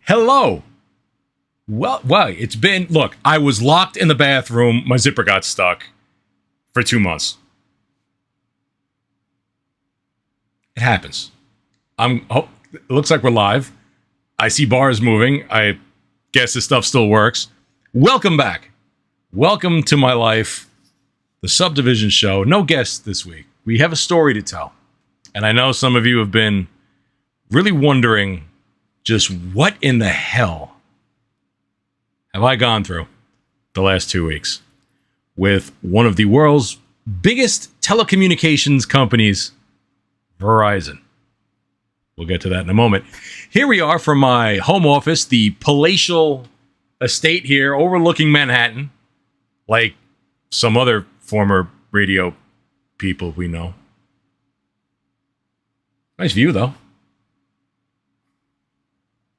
Hello. Well, it's been, look, I was locked in the bathroom. My zipper got stuck for 2 months. It happens. It looks like we're live. I see bars moving. I guess this stuff still works. Welcome back. Welcome to my life, the Subdivision Show. No guests this week. We have a story to tell. And I know some of you have been really wondering just what in the hell have I gone through the last 2 weeks with one of the world's biggest telecommunications companies, Verizon. We'll get to that in a moment. Here we are from my home office, the palatial estate here overlooking Manhattan, like some other former radio people we know. Nice view, though.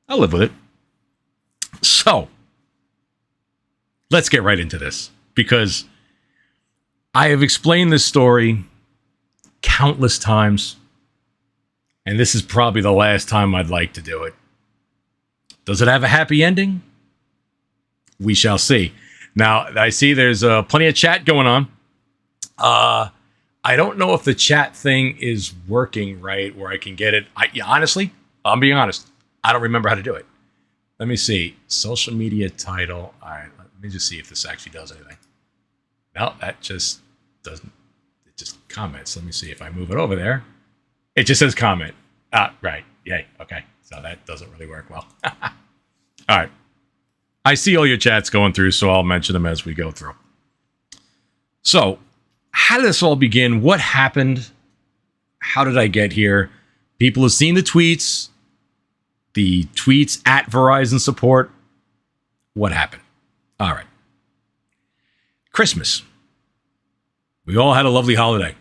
I'll live with it. So, let's get right into this, because I have explained this story countless times, and this is probably the last time I'd like to do it. Does it have a happy ending? We shall see. Now, I see there's plenty of chat going on. I don't know if the chat thing is working right, where I can get it. Honestly, I'm being honest. I don't remember how to do it. Let me see. Social media title. All right, let me just see if this actually does anything. No, that just doesn't. It just comments. Let me see if I move it over there. It just says comment. Right. Yay. Okay. So that doesn't really work well. All right. I see all your chats going through, so I'll mention them as we go through. So, how did this all begin? What happened? How did I get here? People have seen the tweets at Verizon support. What happened? All right. Christmas. We all had a lovely holiday.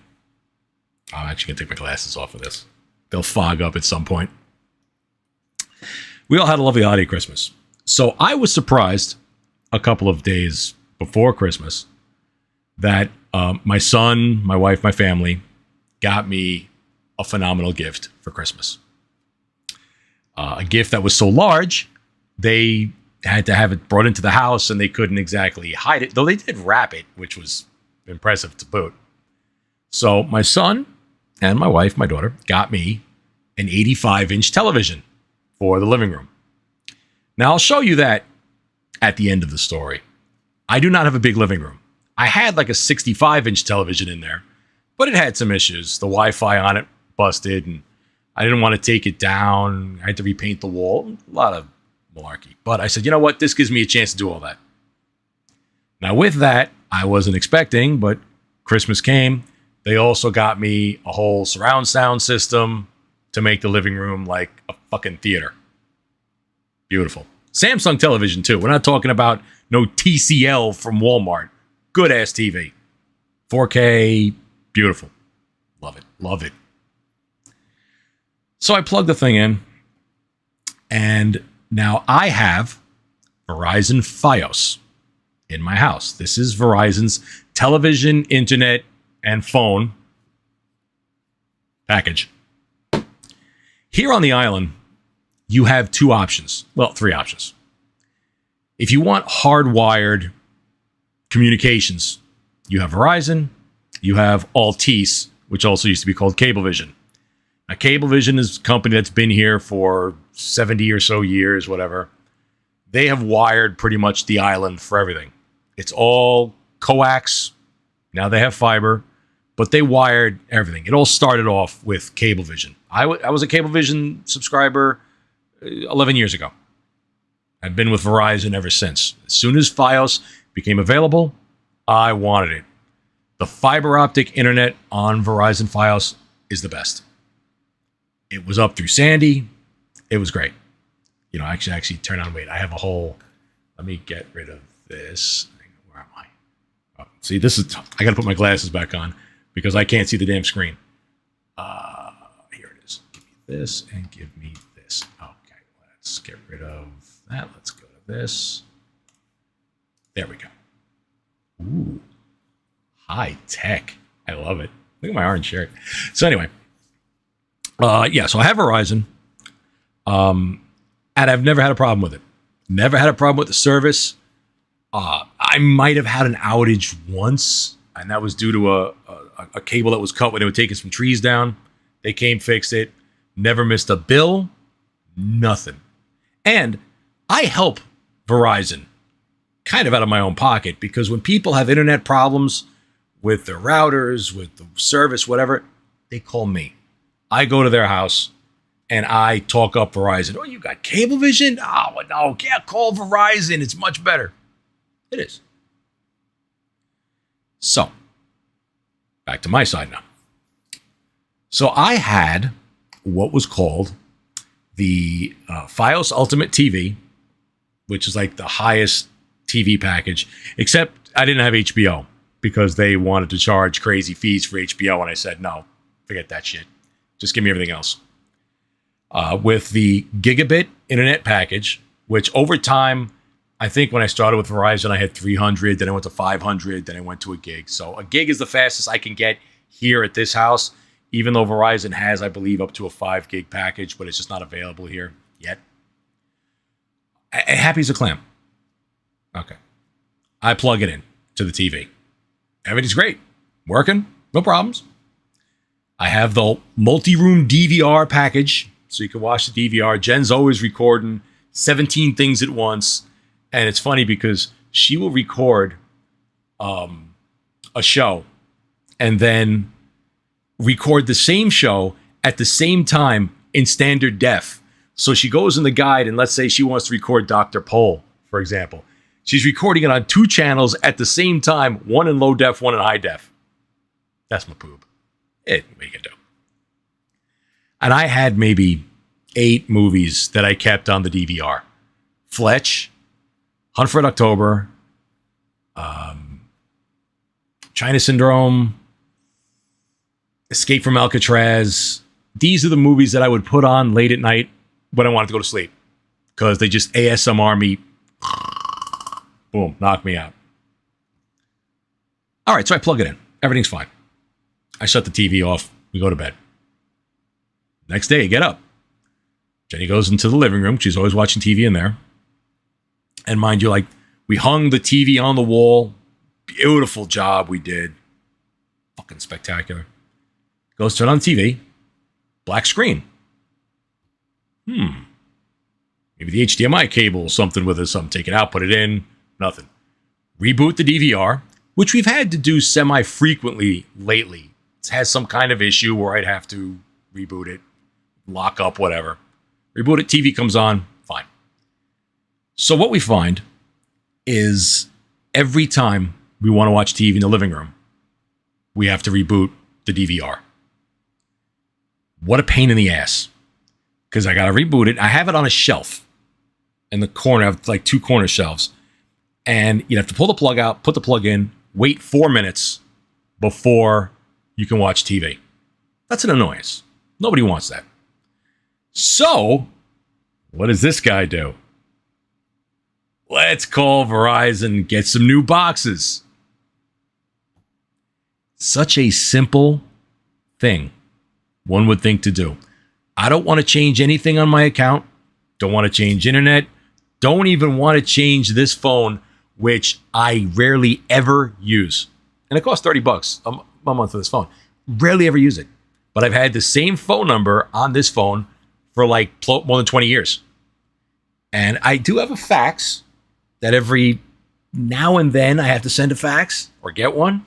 I'm actually going to take my glasses off for this. They'll fog up at some point. We all had a lovely holiday Christmas. So I was surprised a couple of days before Christmas that my son, my wife, my family got me a phenomenal gift for Christmas. A gift that was so large, they had to have it brought into the house and they couldn't exactly hide it, though they did wrap it, which was impressive to boot. So my son and my wife, my daughter, got me an 85-inch television for the living room. Now, I'll show you that at the end of the story. I do not have a big living room. I had like a 65-inch television in there, but it had some issues. The Wi-Fi on it busted, and I didn't want to take it down. I had to repaint the wall. A lot of malarkey. But I said, you know what? This gives me a chance to do all that. Now, with that, I wasn't expecting, but Christmas came. They also got me a whole surround sound system to make the living room like a fucking theater. Beautiful. Samsung television, too. We're not talking about no TCL from Walmart. Good-ass TV. 4K. Beautiful. Love it. Love it. So I plugged the thing in, and now I have Verizon Fios in my house. This is Verizon's television, internet, and phone package. Here on the island, you have two options. Well, three options. If you want hardwired communications, you have Verizon, you have Altice, which also used to be called Cablevision. Now, Cablevision is a company that's been here for 70 or so years, whatever. They have wired pretty much the island for everything. It's all coax. Now they have fiber, but they wired everything. It all started off with Cablevision. I was a Cablevision subscriber 11 years ago. I've been with Verizon ever since. As soon as Fios became available, I wanted it. The fiber optic internet on Verizon Fios is the best. It was up through Sandy. It was great. You know, actually turn on, wait, I have a whole, let me get rid of this. Where am I? Oh, see, this is, I got to put my glasses back on because I can't see the damn screen. Here it is. Give me this and give me this. Okay, let's get rid of that. Let's go to this. There we go. Ooh, high tech. I love it. Look at my orange shirt. So anyway, so I have Verizon. And I've never had a problem with it. Never had a problem with the service. I might have had an outage once, and that was due to a cable that was cut when they were taking some trees down. They came, fixed it. Never missed a bill. Nothing. And I help Verizon kind of out of my own pocket, because when people have internet problems with their routers, with the service, whatever, they call me. I go to their house and I talk up Verizon. Oh, you got Cablevision? Oh, no, can't call Verizon. It's much better. It is. So, back to my side now. So I had what was called the Fios Ultimate TV, which is like the highest TV package, except I didn't have HBO because they wanted to charge crazy fees for HBO, and I said, no, forget that shit. Just give me everything else. With the gigabit internet package, which over time, I think when I started with Verizon, I had 300, then I went to 500, then I went to a gig. So a gig is the fastest I can get here at this house, even though Verizon has, I believe, up to a 5 gig package, but it's just not available here yet. Happy as a clam. Okay. I plug it in to the TV. Everything's great. Working. No problems. I have the multi-room DVR package, so you can watch the DVR. Jen's always recording 17 things at once. And it's funny because she will record a show and then record the same show at the same time in standard def. So she goes in the guide, and let's say she wants to record Dr. Pol, for example. She's recording it on 2 channels at the same time, one in low def, one in high def. That's my poop. What are you gonna do? And I had maybe 8 movies that I kept on the DVR. Fletch, Hunt for Red October, China Syndrome, Escape from Alcatraz. These are the movies that I would put on late at night when I wanted to go to sleep, because they just ASMR me. Boom, knock me out. All right, so I plug it in. Everything's fine. I shut the TV off. We go to bed. Next day, I get up. Jenny goes into the living room. She's always watching TV in there. And mind you, like, we hung the TV on the wall. Beautiful job we did. Fucking spectacular. Goes turn on the TV. Black screen. Maybe the HDMI cable, something with it, something. Take it out, put it in. Nothing. Reboot the DVR, which we've had to do semi-frequently lately. It has some kind of issue where I'd have to reboot it, lock up, whatever. Reboot it, TV comes on, fine. So what we find is every time we want to watch TV in the living room, we have to reboot the DVR. What a pain in the ass. Because I got to reboot it. I have it on a shelf in the corner. I have like 2 corner shelves. And you have to pull the plug out, put the plug in, wait 4 minutes before you can watch TV. That's an annoyance. Nobody wants that. So, what does this guy do? Let's call Verizon, get some new boxes. Such a simple thing, one would think to do. I don't want to change anything on my account. Don't want to change internet. Don't even want to change this phone, which I rarely ever use. And it costs $30 a month for this phone. Rarely ever use it. But I've had the same phone number on this phone for like more than 20 years. And I do have a fax that every now and then I have to send a fax or get one.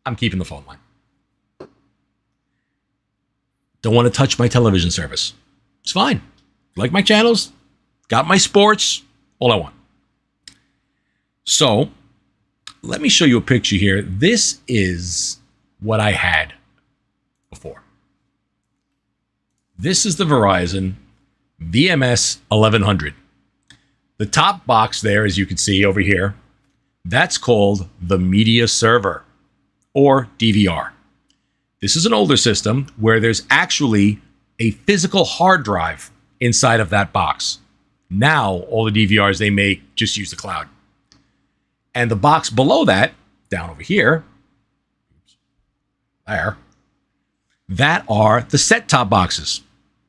I'm keeping the phone line. Don't want to touch my television service. It's fine. Like my channels, got my sports, all I want. So, let me show you a picture here. This is what I had before. This is the Verizon VMS 1100. The top box there, as you can see over here, that's called the Media Server, or DVR. This is an older system where there's actually a physical hard drive inside of that box. Now, all the DVRs they make just use the cloud. And the box below that, down over here, there, that are the set-top boxes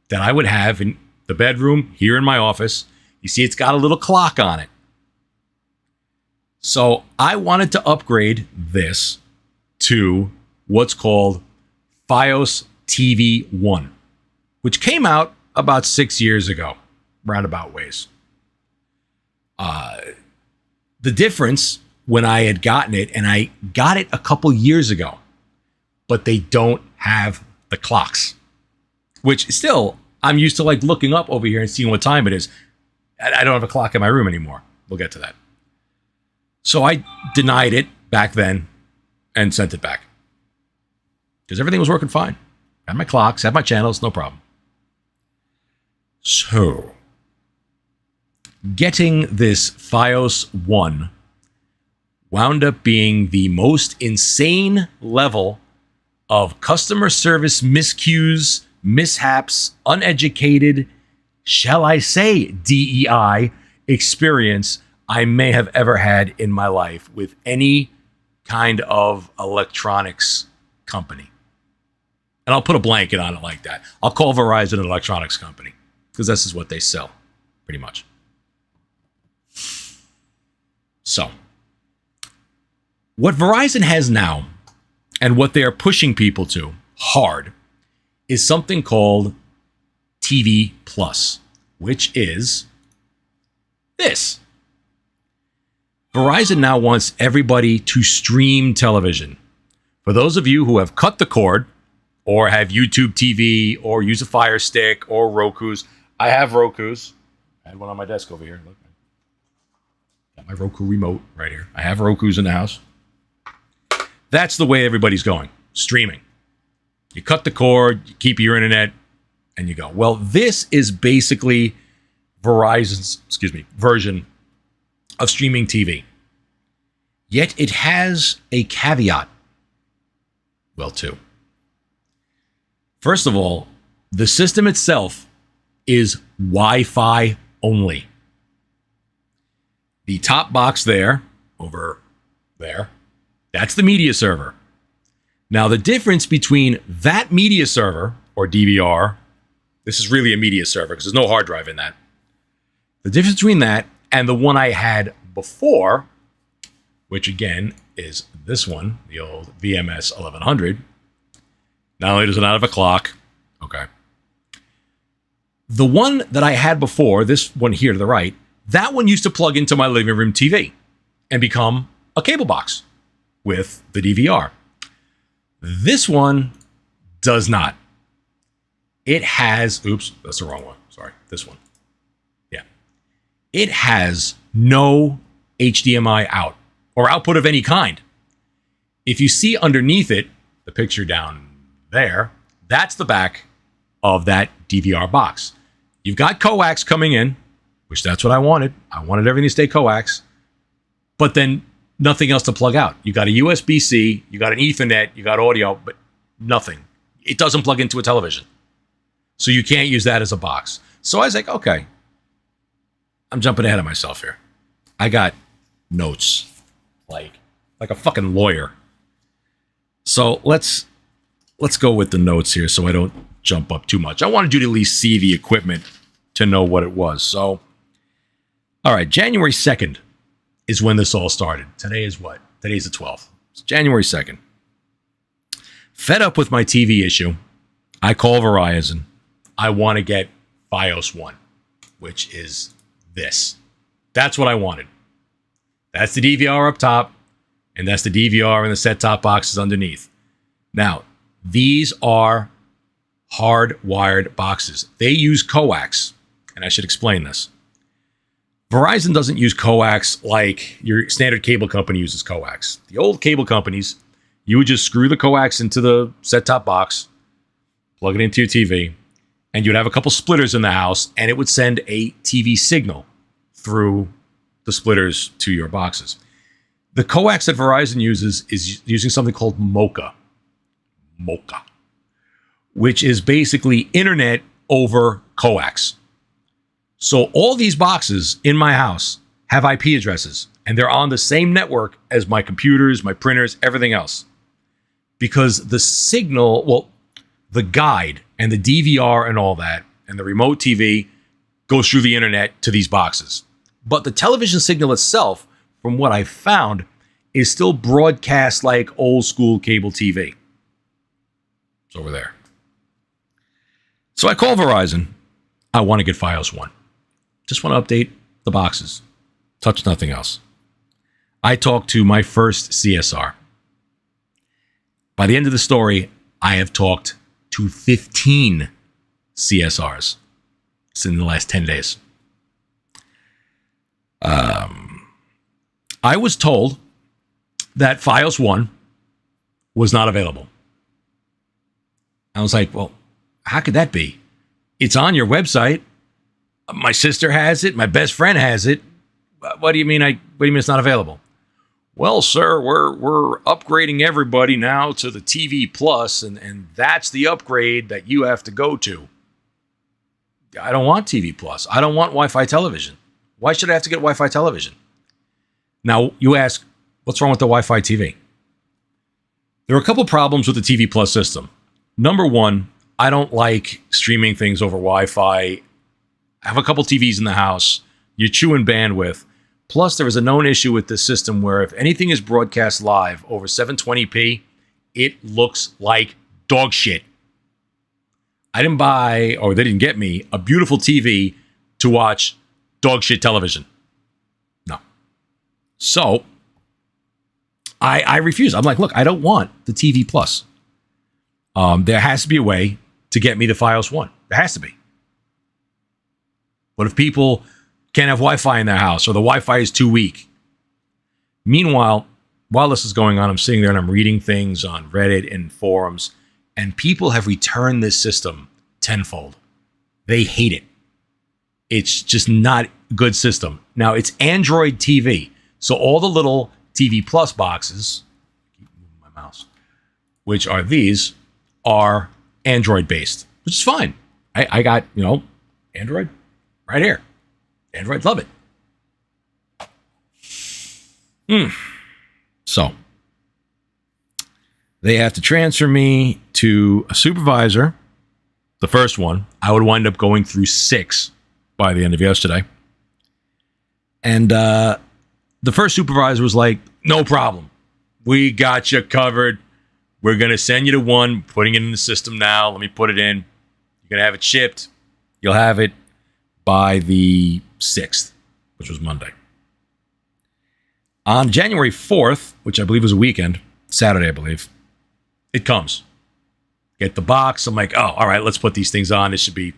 that I would have in the bedroom, here in my office. You see it's got a little clock on it. So I wanted to upgrade this to what's called Fios TV 1, which came out about 6 years ago, roundabout ways. The difference when I had gotten it, and I got it a couple years ago, but they don't have the clocks, which still, I'm used to like looking up over here and seeing what time it is. I don't have a clock in my room anymore. We'll get to that. So I denied it back then and sent it back because everything was working fine. Had my clocks, had my channels, no problem. So getting this Fios 1 wound up being the most insane level of customer service miscues, mishaps, uneducated, shall I say DEI experience I may have ever had in my life with any kind of electronics company. And I'll put a blanket on it like that. I'll call Verizon an electronics company because this is what they sell, pretty much. So, what Verizon has now and what they are pushing people to hard is something called TV Plus, which is this. Verizon now wants everybody to stream television. For those of you who have cut the cord or have YouTube TV or use a Fire Stick or Rokus, I have Rokus. I had one on my desk over here. Look, got my Roku remote right here. I have Rokus in the house. That's the way everybody's going, streaming. You cut the cord, you keep your internet, and you go. Well, this is basically Verizon's, version of streaming TV. Yet it has a caveat. Well, two. First of all, the system itself is Wi-Fi only. The top box there, over there, that's the media server. Now, the difference between that media server, or DVR, this is really a media server because there's no hard drive in that. The difference between that and the one I had before, which again is this one, the old VMS 1100, not only does it not have a clock, okay. The one that I had before, this one here to the right, that one used to plug into my living room TV and become a cable box with the DVR. This one does not. It has, oops, that's the wrong one. Sorry, this one. Yeah. It has no HDMI out or output of any kind. If you see underneath it, the picture down there, that's the back of that DVR box. You've got coax coming in, which that's what I wanted. I wanted everything to stay coax, but then nothing else to plug out. You got a USB-C, you got an Ethernet, you got audio, but nothing. It doesn't plug into a television. So you can't use that as a box. So I was like, okay, I'm jumping ahead of myself here. I got notes like a fucking lawyer. So let's go with the notes here so I don't jump up too much. I wanted you to at least see the equipment to know what it was. So, all right, January 2nd is when this all started. Today is what? Today's the 12th. It's January 2nd. Fed up with my TV issue, I call Verizon. I want to get Fios 1, which is this. That's what I wanted. That's the DVR up top, and that's the DVR and the set-top boxes underneath. Now, these are hardwired boxes. They use coax, and I should explain this. Verizon doesn't use coax like your standard cable company uses coax. The old cable companies, you would just screw the coax into the set-top box, plug it into your TV, and you'd have a couple splitters in the house, and it would send a TV signal through the splitters to your boxes. The coax that Verizon uses is using something called MoCA, which is basically internet over coax. So all these boxes in my house have IP addresses, and they're on the same network as my computers, my printers, everything else. Because the signal, well, the guide and the DVR and all that, and the remote TV, goes through the internet to these boxes. But the television signal itself, from what I found, is still broadcast like old school cable TV. It's over there. So I call Verizon. I want to get Fios One. Just want to update the boxes. Touch nothing else. I talked to my first CSR. By the end of the story, I have talked to 15 CSRs in the last 10 days. I was told that Fios One was not available. I was like, well, how could that be? It's on your website. My sister has it. My best friend has it. What do you mean? What do you mean it's not available? Well, sir, we're upgrading everybody now to the TV Plus, and that's the upgrade that you have to go to. I don't want TV Plus. I don't want Wi-Fi television. Why should I have to get Wi-Fi television? Now, you ask, what's wrong with the Wi-Fi TV? There are a couple problems with the TV Plus system. Number one, I don't like streaming things over Wi-Fi. I have a couple TVs in the house. You're chewing bandwidth. Plus, there is a known issue with this system where if anything is broadcast live over 720p, it looks like dog shit. I didn't buy, or they didn't get me, a beautiful TV to watch dog shit television. No. So, I refuse. I'm like, look, I don't want the TV Plus. There has to be a way to get me the Fios One. There has to be. But if people can't have Wi-Fi in their house or the Wi-Fi is too weak. Meanwhile, while this is going on, I'm sitting there and I'm reading things on Reddit and forums, and people have returned this system tenfold. They hate it. It's just not a good system. Now, it's Android TV. So all the little TV Plus boxes, keep moving my mouse, which are these, are Android based, which is fine. I got, Android right here. Android, love it. So they have to transfer me to a supervisor. The first one, I would wind up going through 6 by the end of yesterday. And the first supervisor was like, no problem. We got you covered. We're going to send you to one, putting it in the system now. Let me put it in. You're going to have it shipped. You'll have it by the 6th, which was Monday. On January 4th, which I believe was a weekend, Saturday, I believe, it comes. Get the box. I'm like, oh, all right, let's put these things on. This should be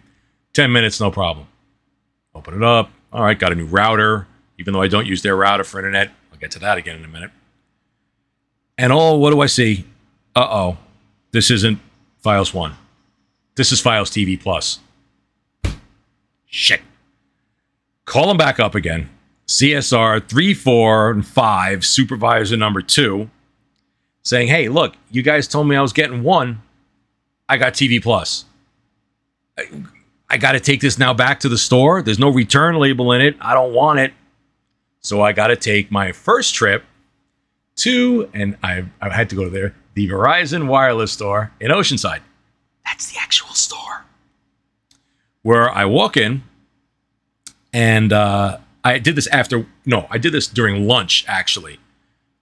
10 minutes, no problem. Open it up. All right, got a new router, even though I don't use their router for internet. I'll get to that again in a minute. And what do I see? Uh-oh, this isn't Fios One. This is Fios TV Plus. Shit. Call them back up again. CSR 3, 4, and 5, supervisor number 2, saying, hey, look, you guys told me I was getting 1. I got TV Plus. I got to take this now back to the store. There's no return label in it. I don't want it. So I got to take my first trip to, and I had to go there, the Verizon Wireless store in Oceanside. That's the actual store. Where I walk in, and I did this I did this during lunch, actually.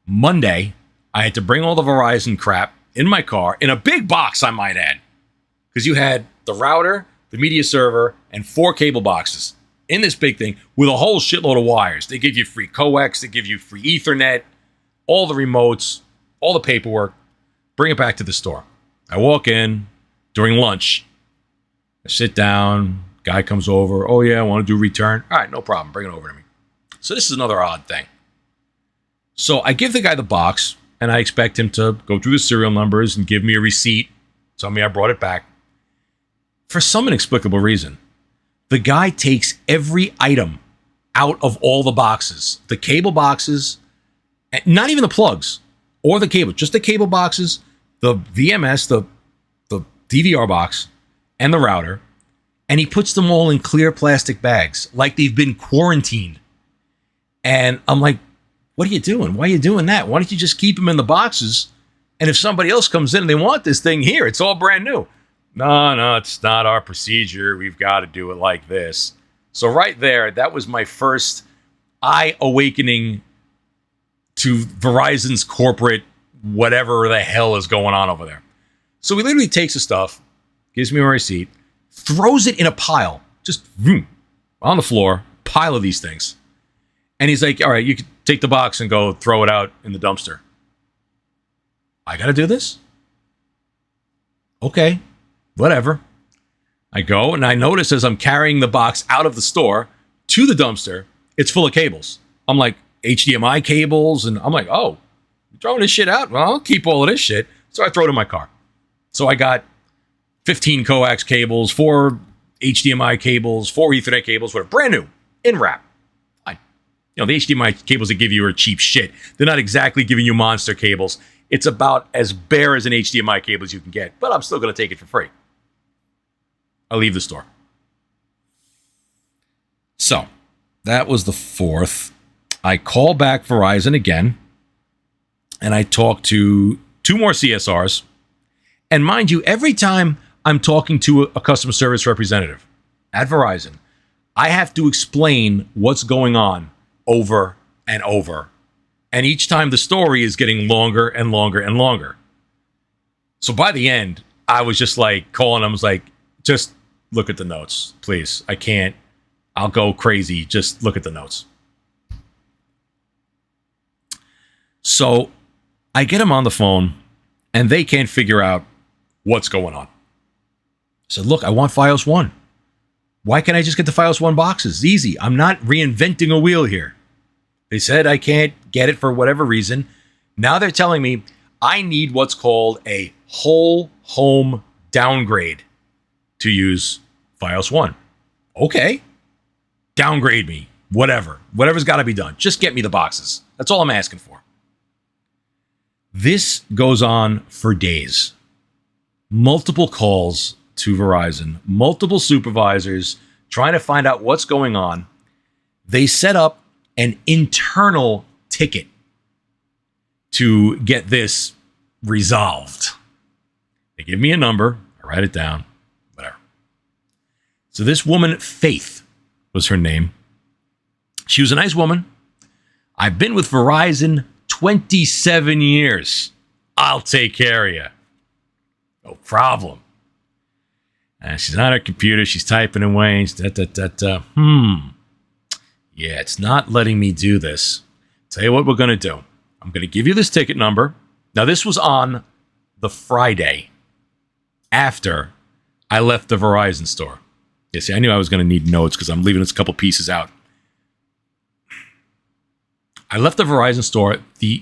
Monday, I had to bring all the Verizon crap in my car, in a big box, I might add. Because you had the router, the media server, and 4 cable boxes in this big thing with a whole shitload of wires. They give you free coax, they give you free Ethernet, all the remotes, all the paperwork. Bring it back to the store. I walk in during lunch. I sit down. Guy comes over. Oh, yeah, I want to do return. All right, no problem. Bring it over to me. So this is another odd thing. So I give the guy the box, and I expect him to go through the serial numbers and give me a receipt, tell me I brought it back. For some inexplicable reason, the guy takes every item out of all the boxes. The cable boxes, not even the plugs or the cable, just the cable boxes, the VMS, the DVR box, and the router, and he puts them all in clear plastic bags like they've been quarantined. And I'm like, what are you doing? Why are you doing that? Why don't you just keep them in the boxes? And if somebody else comes in and they want this thing here, it's all brand new. No, it's not our procedure. We've got to do it like this. So right there, that was my first eye awakening to Verizon's corporate whatever the hell is going on over there. So he literally takes the stuff, gives me my receipt, throws it in a pile, just on the floor, pile of these things. And he's like, all right, you can take the box and go throw it out in the dumpster. I got to do this? Okay, whatever. I go and I notice as I'm carrying the box out of the store to the dumpster, it's full of cables. I'm like, HDMI cables. And I'm like, oh, you're throwing this shit out? Well, I'll keep all of this shit. So I throw it in my car. So I got 15 coax cables, 4 HDMI cables, 4 Ethernet cables, whatever, brand new, in wrap. Fine. You know, the HDMI cables they give you are cheap shit. They're not exactly giving you monster cables. It's about as bare as an HDMI cable as you can get, but I'm still going to take it for free. I leave the store. So that was the 4th. I call back Verizon again, and I talk to 2 more CSRs. And mind you, every time I'm talking to a customer service representative at Verizon, I have to explain what's going on over and over. And each time the story is getting longer and longer and longer. So by the end, I was just like calling them, I was like, just look at the notes, please. I can't. I'll go crazy. Just look at the notes. So I get them on the phone, and they can't figure out what's going on. I said, look, I want Fios One. Why can't I just get the Fios One boxes? It's easy. I'm not reinventing a wheel here. They said I can't get it for whatever reason. Now they're telling me I need what's called a whole home downgrade to use Fios One. Okay. Downgrade me. Whatever. Whatever's got to be done. Just get me the boxes. That's all I'm asking for. This goes on for days. Multiple calls to Verizon. Multiple supervisors trying to find out what's going on. They set up an internal ticket to get this resolved. They give me a number. I write it down. Whatever. So this woman, Faith, was her name. She was a nice woman. I've been with Verizon 27 years. I'll take care of you. No problem. And she's on her computer. She's typing away. Yeah, it's not letting me do this. Tell you what we're going to do. I'm going to give you this ticket number. Now, this was on the Friday after I left the Verizon store. Yeah, see, I knew I was going to need notes because I'm leaving this couple pieces out. I left the Verizon store. The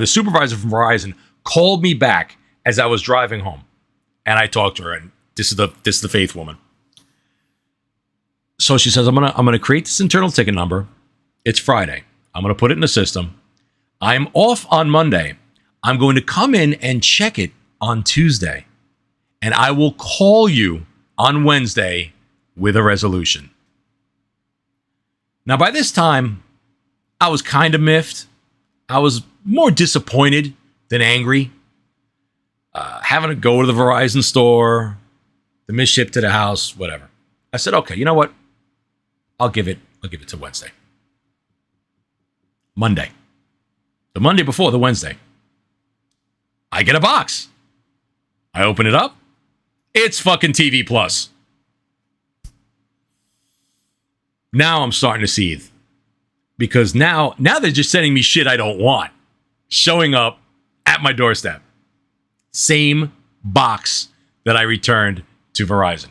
supervisor from Verizon called me back as I was driving home. And I talked to her, and this is the Faith woman. So she says, I'm gonna create this internal ticket number. It's Friday. I'm gonna put it in the system. I'm off on Monday. I'm going to come in and check it on Tuesday. And I will call you on Wednesday with a resolution. Now, by this time, I was kind of miffed. I was more disappointed than angry. Having to go to the Verizon store, the misship to the house, whatever. I said, okay, you know what? I'll give it to Wednesday. Monday. The Monday before the Wednesday. I get a box. I open it up. It's fucking TV Plus. Now I'm starting to seethe. Because now they're just sending me shit I don't want. Showing up at my doorstep. Same box that I returned to Verizon.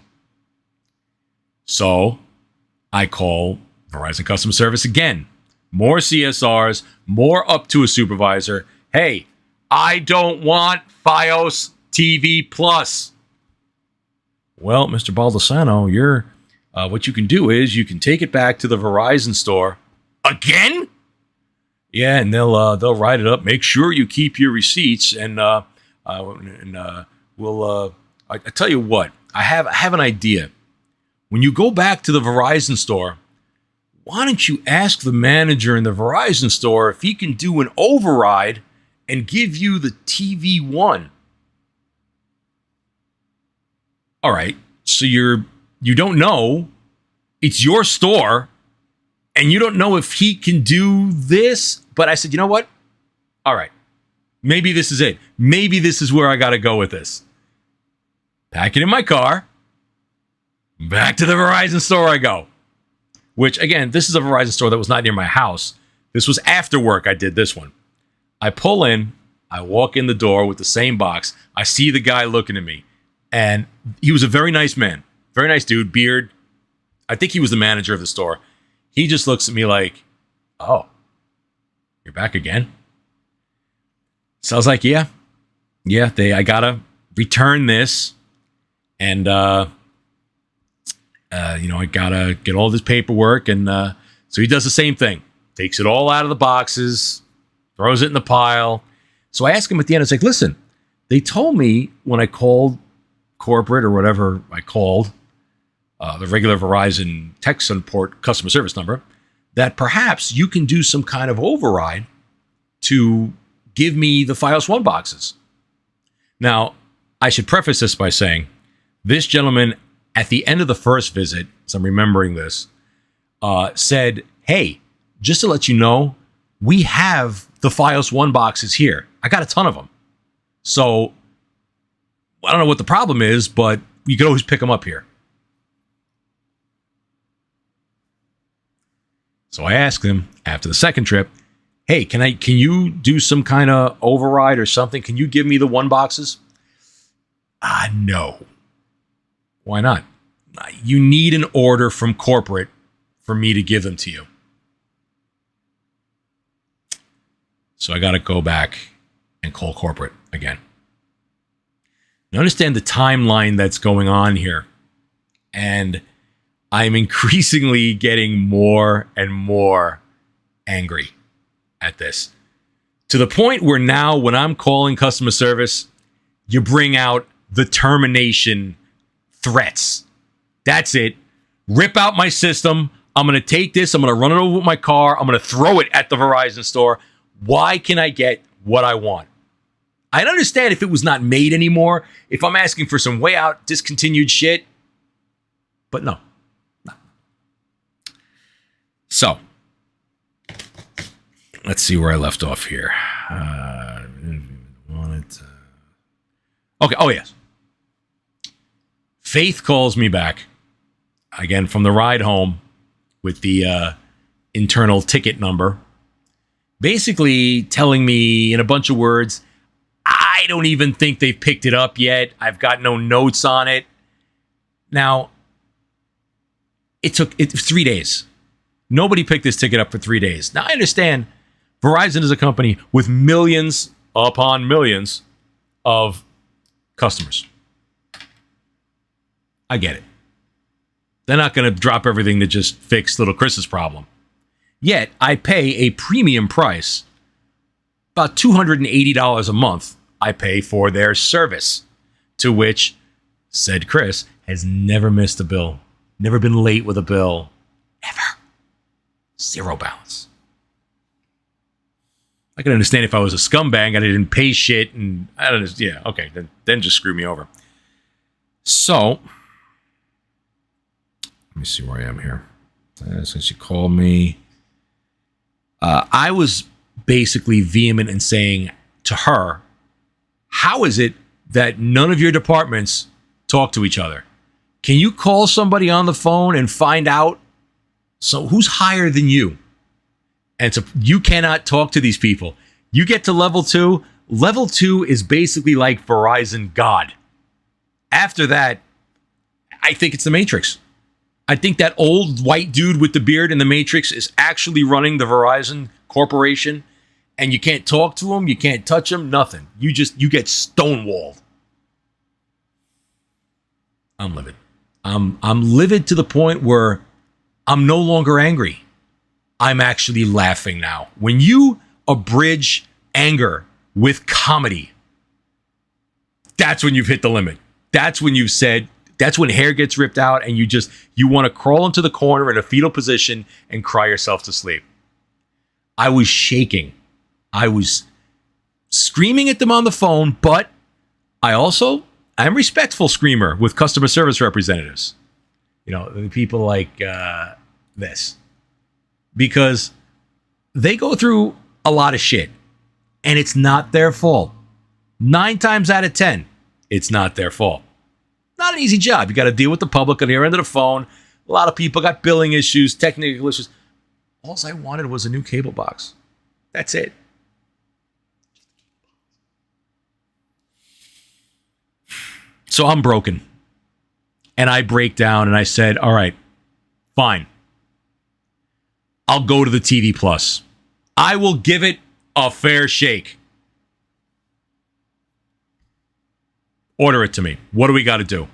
So I call Verizon customer service again. More CSRs, more up to a supervisor. Hey, I don't want Fios TV Plus. Well, Mr. Baldessano, you're what you can do is you can take it back to the Verizon store again. Yeah, and they'll write it up. Make sure you keep your receipts, and we'll. I tell you what, I have an idea. When you go back to the Verizon store, why don't you ask the manager in the Verizon store if he can do an override and give you the TV One? All right, so you don't know it's your store and you don't know if he can do this. But I said, you know what? All right. Maybe this is it. Maybe this is where I got to go with this. Pack it in my car. Back to the Verizon store I go. Which, again, this is a Verizon store that was not near my house. This was after work I did this one. I pull in. I walk in the door with the same box. I see the guy looking at me. And he was a very nice man. Very nice dude. Beard. I think he was the manager of the store. He just looks at me like, oh, you're back again? So I was like, yeah, I gotta return this, and I gotta get all this paperwork, and so he does the same thing, takes it all out of the boxes, throws it in the pile. So I asked him at the end, I was like, listen, they told me when I called corporate or whatever I called, the regular Verizon tech support customer service number, that perhaps you can do some kind of override to give me the Fios One boxes. Now, I should preface this by saying this gentleman at the end of the first visit, so I'm remembering this, said, hey, just to let you know, we have the Fios One boxes here. I got a ton of them. So I don't know what the problem is, but you can always pick them up here. So I asked him after the second trip, hey, can you do some kind of override or something? Can you give me the one boxes? No. Why not? You need an order from corporate for me to give them to you. So I got to go back and call corporate again. Now understand the timeline that's going on here. And I'm increasingly getting more and more angry at this, to the point where now when I'm calling customer service, you bring out the termination threats. That's it. Rip out my system. I'm going to take this. I'm going to run it over with my car. I'm going to throw it at the Verizon store. Why can I get what I want? I'd understand if it was not made anymore, if I'm asking for some way out discontinued shit, but no. So, let's see where I left off here. Okay. Oh, yes. Faith calls me back again from the ride home with the internal ticket number, basically telling me in a bunch of words, I don't even think they've picked it up yet. I've got no notes on it. Now, it took 3 days. Nobody picked this ticket up for 3 days. Now, I understand Verizon is a company with millions upon millions of customers. I get it. They're not going to drop everything to just fix little Chris's problem. Yet, I pay a premium price, about $280 a month I pay for their service, to which said Chris has never missed a bill, never been late with a bill, ever. Zero balance. I can understand if I was a scumbag and I didn't pay shit and I don't know. Yeah, okay, then just screw me over. So, let me see where I am here. Since you called me, I was basically vehement in saying to her, how is it that none of your departments talk to each other? Can you call somebody on the phone and find out? So who's higher than you? And so you cannot talk to these people. You get to level 2. Level 2 is basically like Verizon God. After that, I think it's the Matrix. I think that old white dude with the beard in the Matrix is actually running the Verizon Corporation. And you can't talk to him. You can't touch him. Nothing. You get stonewalled. I'm livid. I'm livid to the point where I'm no longer angry. I'm actually laughing now. When you abridge anger with comedy, that's when you've hit the limit. That's when you've said, that's when hair gets ripped out and you want to crawl into the corner in a fetal position and cry yourself to sleep. I was shaking. I was screaming at them on the phone, but I'm respectful screamer with customer service representatives. The people like this. Because they go through a lot of shit. And it's not their fault. 9 times out of 10, it's not their fault. Not an easy job. You got to deal with the public on the other end of the phone. A lot of people got billing issues, technical issues. All I wanted was a new cable box. That's it. So I'm broken. And I break down and I said, all right, fine. I'll go to the TV Plus. I will give it a fair shake. Order it to me. What do we got to do?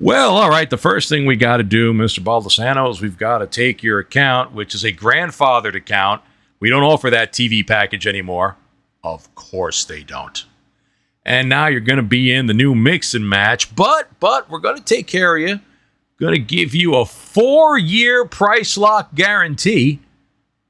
Well, all right, the first thing we got to do, Mr. Baldessano, is we've got to take your account, which is a grandfathered account. We don't offer that TV package anymore. Of course they don't. And now you're going to be in the new mix and match, but we're going to take care of you. Going to give you a 4-year price lock guarantee,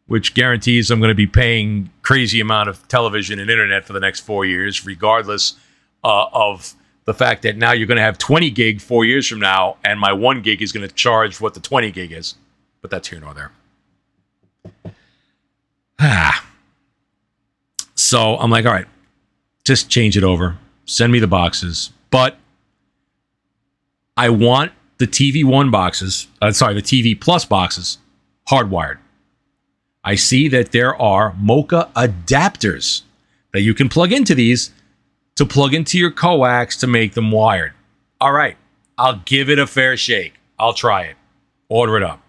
which guarantees I'm going to be paying crazy amount of television and internet for the next 4 years, regardless of the fact that now you're going to have 20 gig 4 years from now, and my 1 gig is going to charge what the 20 gig is. But that's here nor there. So I'm like, all right, just change it over. Send me the boxes. But I want the TV One boxes, the TV Plus boxes, hardwired. I see that there are Mocha adapters that you can plug into these to plug into your coax to make them wired. All right, I'll give it a fair shake. I'll try it. Order it up.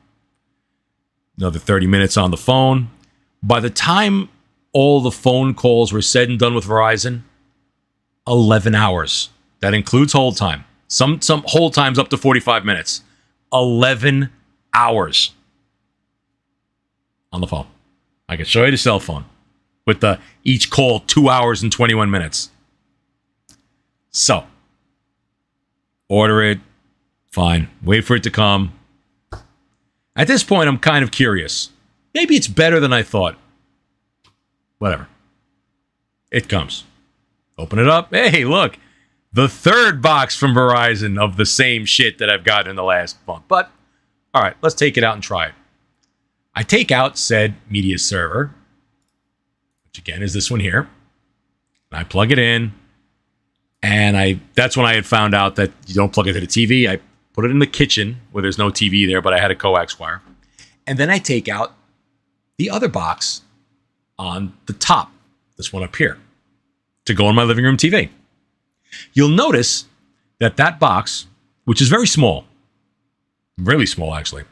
Another 30 minutes on the phone. By the time all the phone calls were said and done with Verizon, 11 hours. That includes hold time. Some hold times up to 45 minutes. 11 hours on the phone. I can show you the cell phone with the each call 2 hours and 21 minutes. So, order it. Fine. Wait for it to come. At this point, I'm kind of curious. Maybe it's better than I thought. Whatever. It comes. Open it up. Hey, look. The third box from Verizon of the same shit that I've gotten in the last month. But, all right, let's take it out and try it. I take out said media server, which again is this one here. And I plug it in. And that's when I had found out that you don't plug it to the TV. I put it in the kitchen where there's no TV there, but I had a coax wire. And then I take out the other box on the top, this one up here, to go on my living room TV. You'll notice that box, which is very small, really small actually,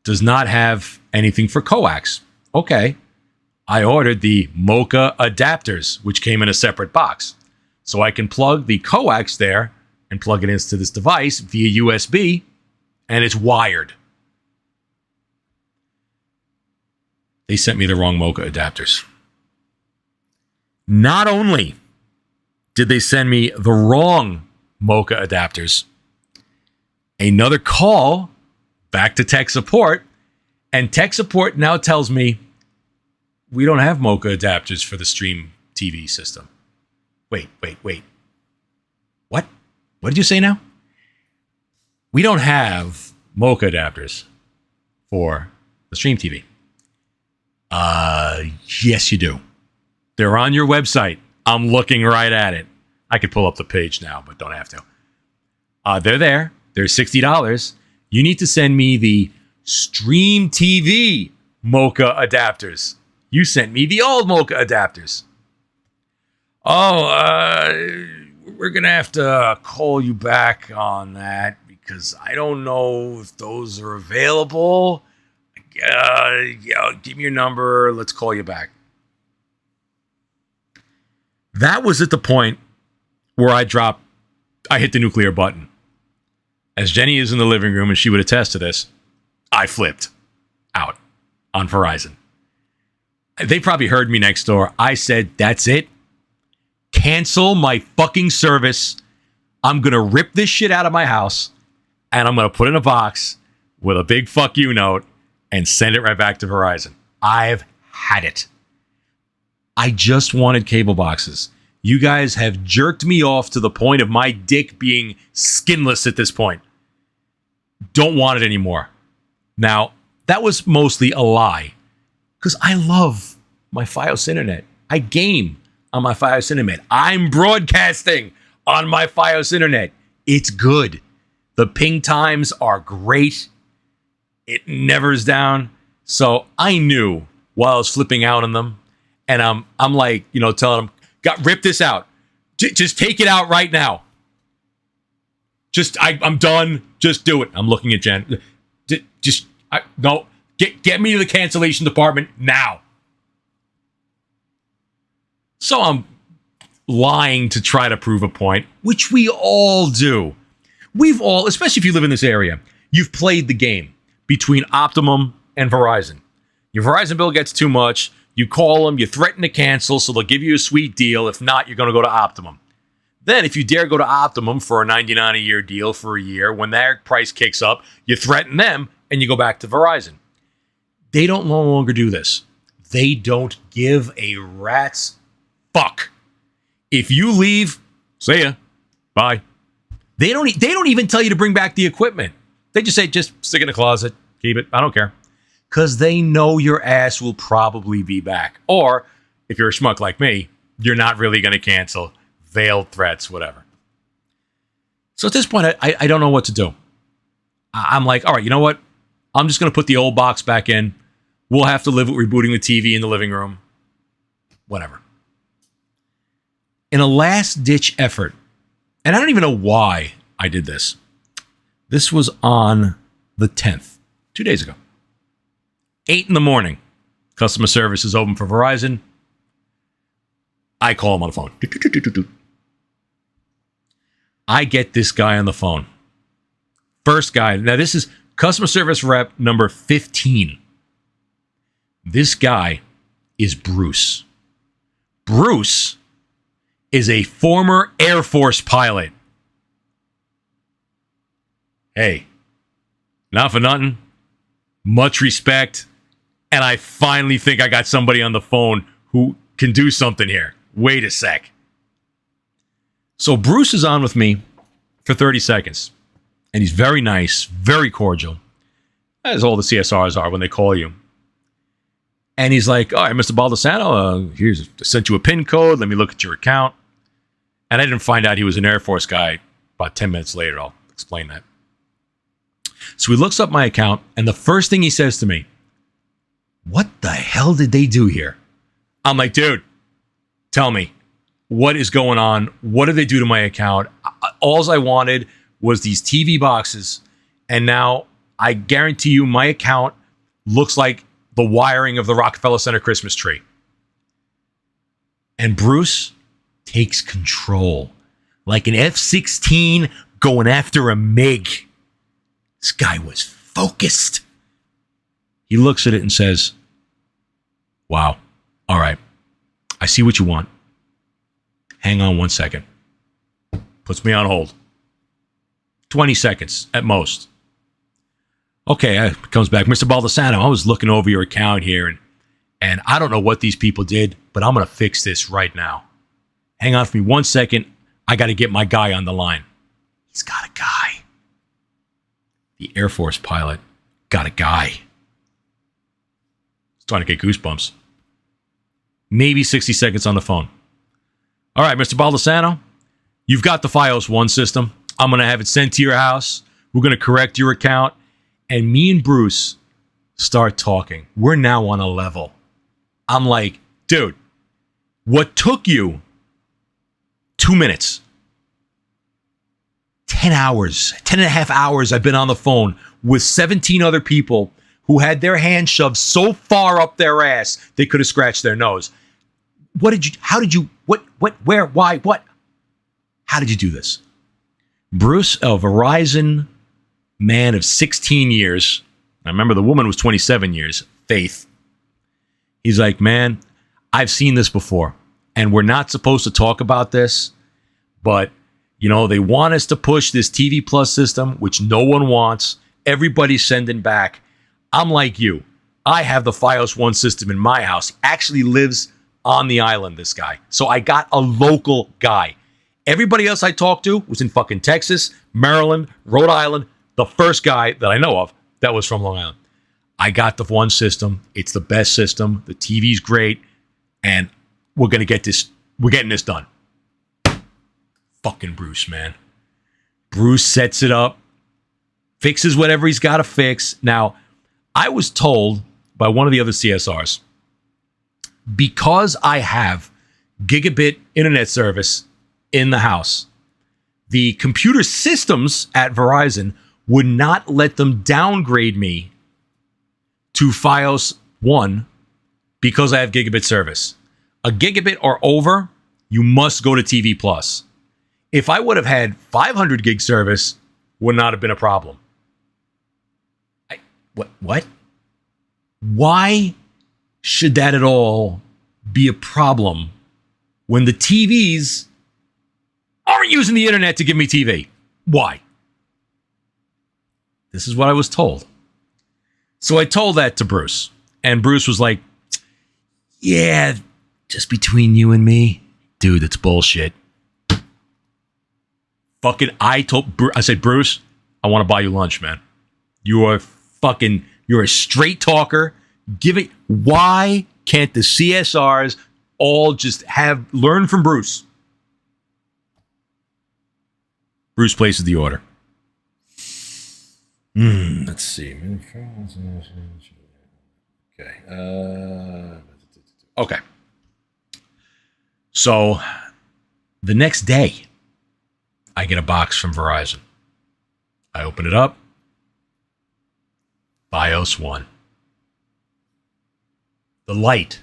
does not have anything for coax. Okay, I ordered the Mocha adapters, which came in a separate box. So I can plug the coax there and plug it into this device via USB, and it's wired. They sent me the wrong Mocha adapters. Not only did they send me the wrong Mocha adapters, another call back to tech support, and tech support now tells me we don't have Mocha adapters for the Stream TV system. Wait. What? What did you say now? We don't have Mocha adapters for the Stream TV. Yes, you do. They're on your website. I'm looking right at it. I could pull up the page now, but don't have to. They're there. They're $60. You need to send me the Stream TV Mocha adapters. You sent me the old Mocha adapters. We're going to have to call you back on that because I don't know if those are available. Give me your number. Let's call you back. That was at the point where I hit the nuclear button. As Jenny is in the living room and she would attest to this, I flipped out on Verizon. They probably heard me next door. I said, that's it. Cancel my fucking service. I'm going to rip this shit out of my house and I'm going to put it in a box with a big fuck you note and send it right back to Verizon. I've had it. I just wanted cable boxes. You guys have jerked me off to the point of my dick being skinless at this point. Don't want it anymore. Now, that was mostly a lie because I love my Fios internet. I game on my Fios internet. I'm broadcasting on my Fios internet. It's good. The ping times are great. It never is down. So I knew while I was flipping out on them, and I'm like, telling them, rip this out. Just take it out right now. I'm done. Just do it. I'm looking at Jen. No. Get me to the cancellation department now. So I'm lying to try to prove a point, which we all do. We've all, especially if you live in this area, you've played the game between Optimum and Verizon. Your Verizon bill gets too much. You call them, you threaten to cancel, so they'll give you a sweet deal. If not, you're going to go to Optimum. Then, if you dare go to Optimum for a $99 a year deal for a year, when their price kicks up, you threaten them and you go back to Verizon. They don't no longer do this. They don't give a rat's fuck. If you leave, see ya. Bye. They don't even tell you to bring back the equipment. They just say, just stick it in the closet, keep it. I don't care. Because they know your ass will probably be back. Or, if you're a schmuck like me, you're not really going to cancel. Veiled threats, whatever. So at this point, I don't know what to do. I'm like, all right, you know what? I'm just going to put the old box back in. We'll have to live with rebooting the TV in the living room. Whatever. In a last-ditch effort, and I don't even know why I did this. This was on the 10th, 2 days ago. 8 a.m. Customer service is open for Verizon. I call him on the phone. I get this guy on the phone. First guy. Now, this is customer service rep number 15. This guy is Bruce. Bruce is a former Air Force pilot. Hey, not for nothing. Much respect. And I finally think I got somebody on the phone who can do something here. Wait a sec. So Bruce is on with me for 30 seconds. And he's very nice, very cordial, as all the CSRs are when they call you. And he's like, all right, Mr. Baldessano, I sent you a PIN code. Let me look at your account. And I didn't find out he was an Air Force guy about 10 minutes later. I'll explain that. So he looks up my account, and the first thing he says to me, what the hell did they do here? I'm like, dude, tell me, what is going on? What did they do to my account? All I wanted was these TV boxes, and now I guarantee you my account looks like the wiring of the Rockefeller Center Christmas tree. And Bruce takes control like an F-16 going after a MiG. This guy was focused. He looks at it and says, wow, all right, I see what you want. Hang on 1 second. Puts me on hold. 20 seconds at most. Okay, comes back. Mr. Baldessano, I was looking over your account here, and I don't know what these people did, but I'm going to fix this right now. Hang on for me 1 second. I got to get my guy on the line. He's got a guy. The Air Force pilot got a guy. Starting to get goosebumps. Maybe 60 seconds on the phone. All right, Mr. Baldessano, you've got the Fios One system. I'm going to have it sent to your house. We're going to correct your account. And me and Bruce start talking. We're now on a level. I'm like, dude, what took you 2 minutes, 10 hours, 10 and a half hours I've been on the phone with 17 other people who had their hands shoved so far up their ass they could have scratched their nose. How did you, where, why, what? How did you do this? Bruce, a Verizon man of 16 years. I remember the woman was 27 years, Faith. He's like, man, I've seen this before, and we're not supposed to talk about this, but, they want us to push this TV Plus system, which no one wants. Everybody's sending back. I'm like you. I have the Fios One system in my house. He actually lives on the island, this guy. So I got a local guy. Everybody else I talked to was in fucking Texas, Maryland, Rhode Island, The first guy that I know of that was from Long Island. I got the one system. It's the best system. The TV's great. And we're going to get this. We're getting this done. Fucking Bruce, man. Bruce sets it up. Fixes whatever he's got to fix. Now, I was told by one of the other CSRs, because I have gigabit internet service in the house, the computer systems at Verizon would not let them downgrade me to Fios 1 because I have gigabit service. A gigabit or over, you must go to TV Plus. If I would have had 500 gig service, would not have been a problem. What? Why should that at all be a problem when the TVs aren't using the internet to give me TV? Why? This is what I was told. So I told that to Bruce, and Bruce was like, yeah, just between you and me, dude, it's bullshit. I said, Bruce, I want to buy you lunch, man. You're a straight talker. Why can't the CSRs all just learn from Bruce? Bruce places the order. Let's see. Okay. So the next day, I get a box from Verizon. I open it up. Fios 1. The light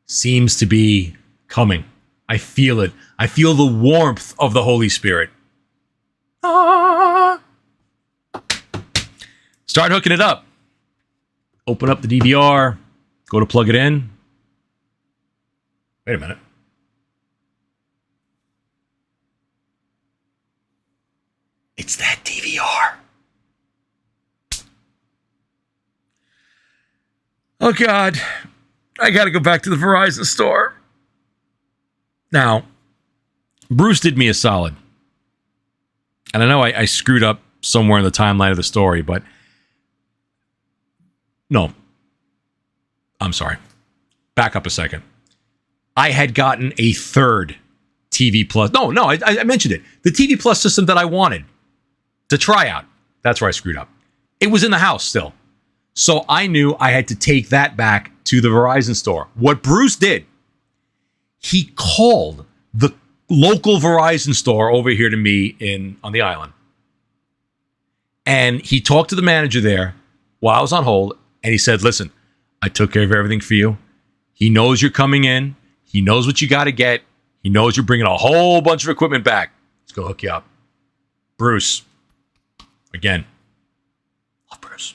seems to be coming. I feel it. I feel the warmth of the Holy Spirit. Start hooking it up. Open up the DVR. Go to plug it in. Wait a minute. It's that DVR. Oh, God. I got to go back to the Verizon store. Now, Bruce did me a solid. And I know I screwed up somewhere in the timeline of the story, but no. I'm sorry. Back up a second. I had gotten a third TV Plus. No, I mentioned it. The TV Plus system that I wanted to try out. That's where I screwed up. It was in the house still. So I knew I had to take that back to the Verizon store. What Bruce did, he called the local Verizon store over here to me on the island. And he talked to the manager there while I was on hold. And he said, listen, I took care of everything for you. He knows you're coming in. He knows what you got to get. He knows you're bringing a whole bunch of equipment back. Let's go hook you up. Bruce. Again. Love Bruce.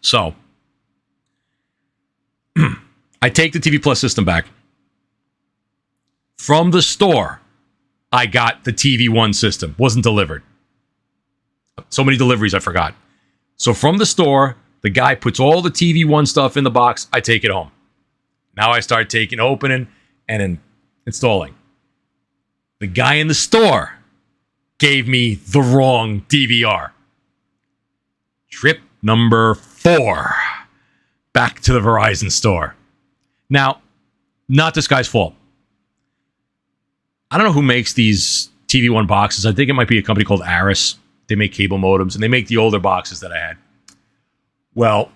So, I take the TV Plus system back. From the store, I got the TV One system. Wasn't delivered. So many deliveries, I forgot. So from the store, the guy puts all the TV One stuff in the box. I take it home. Now I start opening and installing. The guy in the store gave me the wrong DVR. Trip number 4. Back to the Verizon store. Now, not this guy's fault. I don't know who makes these TV One boxes. I think it might be a company called Aris. They make cable modems, and they make the older boxes that I had. Well,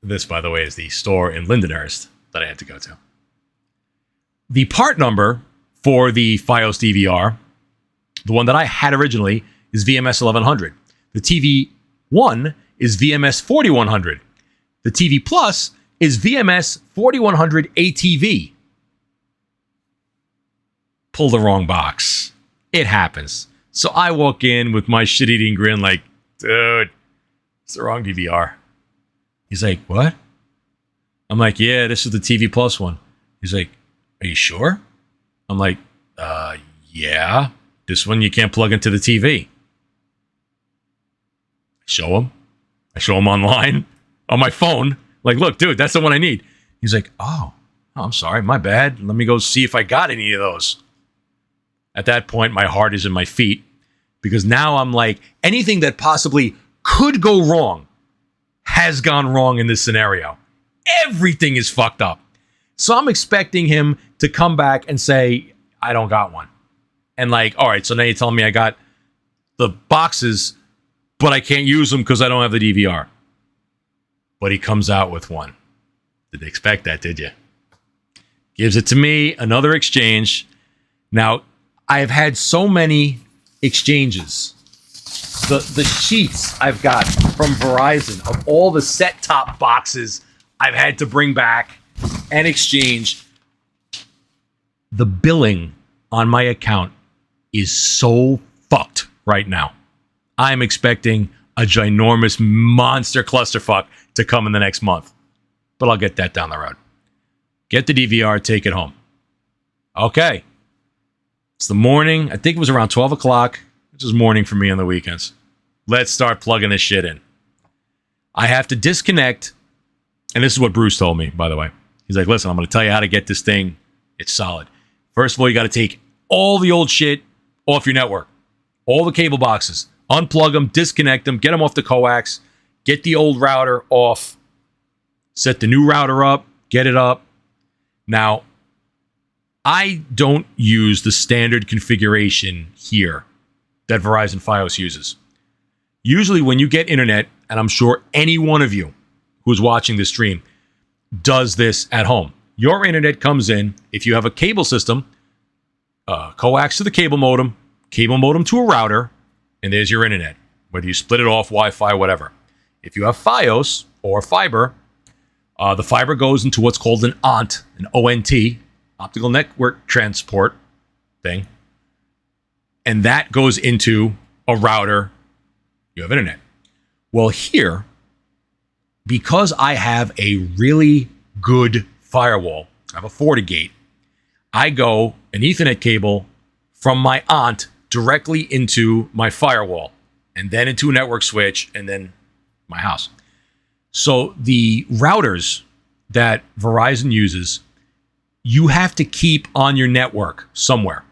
this, by the way, is the store in Lindenhurst that I had to go to. The part number for the Fios DVR, the one that I had originally, is VMS 1100. The TV One is VMS 4100. The TV Plus is VMS 4100 ATV. Pull the wrong box. It happens. So I walk in with my shit-eating grin like, dude, it's the wrong DVR. He's like, what? I'm like, yeah, this is the TV Plus one. He's like, are you sure? I'm like, yeah. This one you can't plug into the TV. I show him online on my phone. Like, look, dude, that's the one I need. He's like, oh, I'm sorry, my bad. Let me go see if I got any of those. At that point, my heart is in my feet because now I'm like, anything that possibly could go wrong has gone wrong in this scenario. Everything is fucked up. So I'm expecting him to come back and say, I don't got one. And like, all right, so now you're telling me I got the boxes, but I can't use them because I don't have the DVR. But he comes out with one. Didn't expect that, did you? Gives it to me, another exchange. Now, I've had so many exchanges. The sheets I've got from Verizon of all the set-top boxes I've had to bring back and exchange. The billing on my account is so fucked right now. I'm expecting a ginormous monster clusterfuck to come in the next month. But I'll get that down the road. Get the DVR, take it home. Okay. It's the morning. I think it was around 12 o'clock, which is morning for me on the weekends. Let's start plugging this shit in. I have to disconnect. And this is what Bruce told me, by the way. He's like, listen, I'm going to tell you how to get this thing. It's solid. First of all, you got to take all the old shit off your network. All the cable boxes. Unplug them, disconnect them, get them off the coax. Get the old router off. Set the new router up. Get it up. Now, I don't use the standard configuration here that Verizon Fios uses. Usually when you get internet, and I'm sure any one of you who's watching this stream does this at home. Your internet comes in, if you have a cable system, coax to the cable modem to a router, and there's your internet. Whether you split it off, Wi-Fi, whatever. If you have Fios or fiber, the fiber goes into what's called an ONT, an ONT, optical network transport thing. And that goes into a router. You have internet. Well, here, because I have a really good firewall, I have a FortiGate, I go an Ethernet cable from my ONT directly into my firewall, and then into a network switch, and then my house. So the routers that Verizon uses, you have to keep on your network somewhere.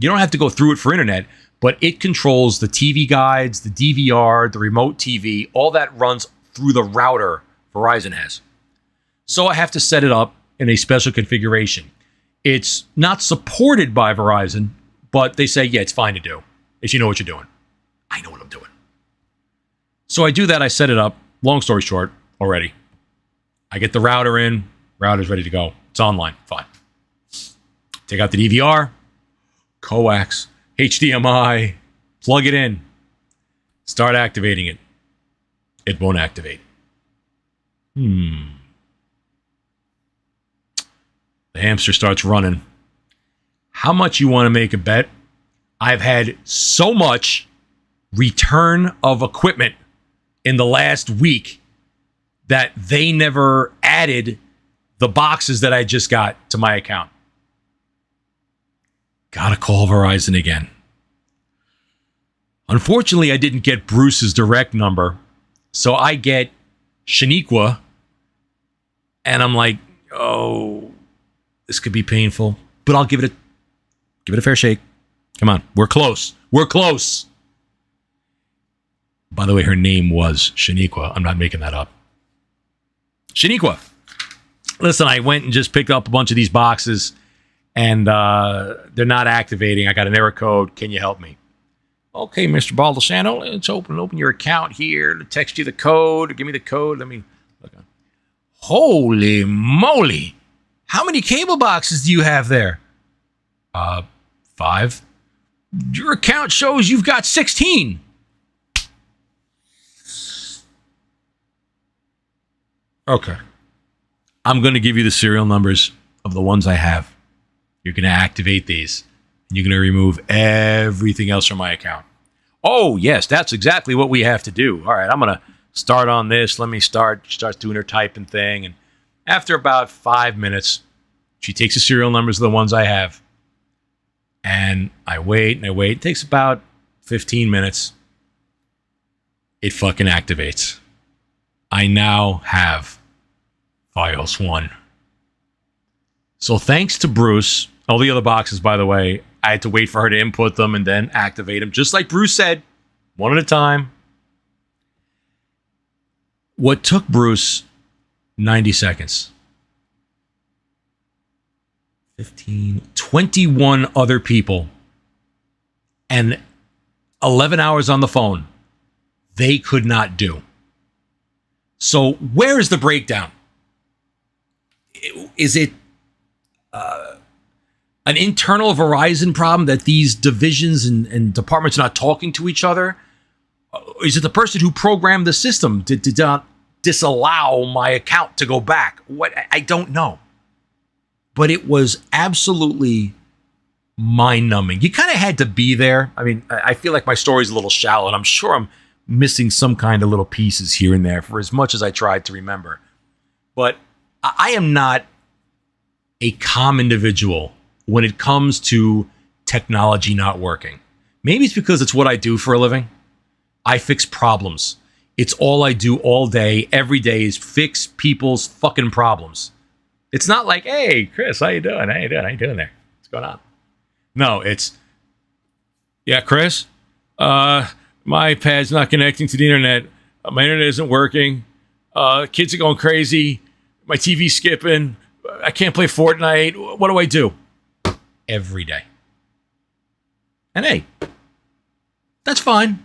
You don't have to go through it for internet, but it controls the TV guides, the DVR, the remote TV, all that runs through the router Verizon has. So I have to set it up in a special configuration. It's not supported by Verizon, but they say, yeah, it's fine to do if you know what you're doing. I know what I'm doing. So I do that. I set it up. Long story short, already. I get the router in. Router's ready to go. It's online. Fine. Take out the DVR, coax, HDMI, plug it in. Start activating it. It won't activate. The hamster starts running. How much you want to make a bet? I've had so much return of equipment in the last week that they never added the boxes that I just got to my account. Gotta call Verizon again. Unfortunately, I didn't get Bruce's direct number, so I get Shaniqua, and I'm like, oh, this could be painful, but I'll give it a fair shake. Come on, we're close. We're close. By the way, her name was Shaniqua. I'm not making that up. Shaniqua. Listen, I went and just picked up a bunch of these boxes, and they're not activating. I got an error code. Can you help me? Okay, Mr. Baldessano, let's open your account here. Text you the code. Give me the code. Let me look. Holy moly. How many cable boxes do you have there? 5. Your account shows you've got 16. Okay. I'm going to give you the serial numbers of the ones I have. You're going to activate these. And you're going to remove everything else from my account. Oh, yes, that's exactly what we have to do. All right, I'm going to start on this. Let me start. She starts doing her typing thing. And after about 5 minutes, she takes the serial numbers of the ones I have. And I wait and I wait. It takes about 15 minutes. It fucking activates. I now have Fios 1. So thanks to Bruce, all the other boxes, by the way, I had to wait for her to input them and then activate them, just like Bruce said, one at a time. What took Bruce 90 seconds, 15, 21 other people, and 11 hours on the phone, they could not do. So where is the breakdown? Is it an internal Verizon problem that these divisions and departments are not talking to each other? Is it the person who programmed the system did not disallow my account to go back? What? I don't know. But it was absolutely mind-numbing. You kind of had to be there. I mean, I feel like my story's a little shallow, and I'm sure I'm missing some kind of little pieces here and there for as much as I tried to remember. But I am not a calm individual when it comes to technology not working. Maybe it's because it's what I do for a living. I fix problems. It's all I do all day, every day, is fix people's fucking problems. It's not like, hey, Chris, how you doing? How you doing there? What's going on? No, it's, yeah, Chris, my iPad's not connecting to the internet. My internet isn't working. Kids are going crazy. My TV's skipping. I can't play Fortnite. What do I do? Every day. And hey, that's fine.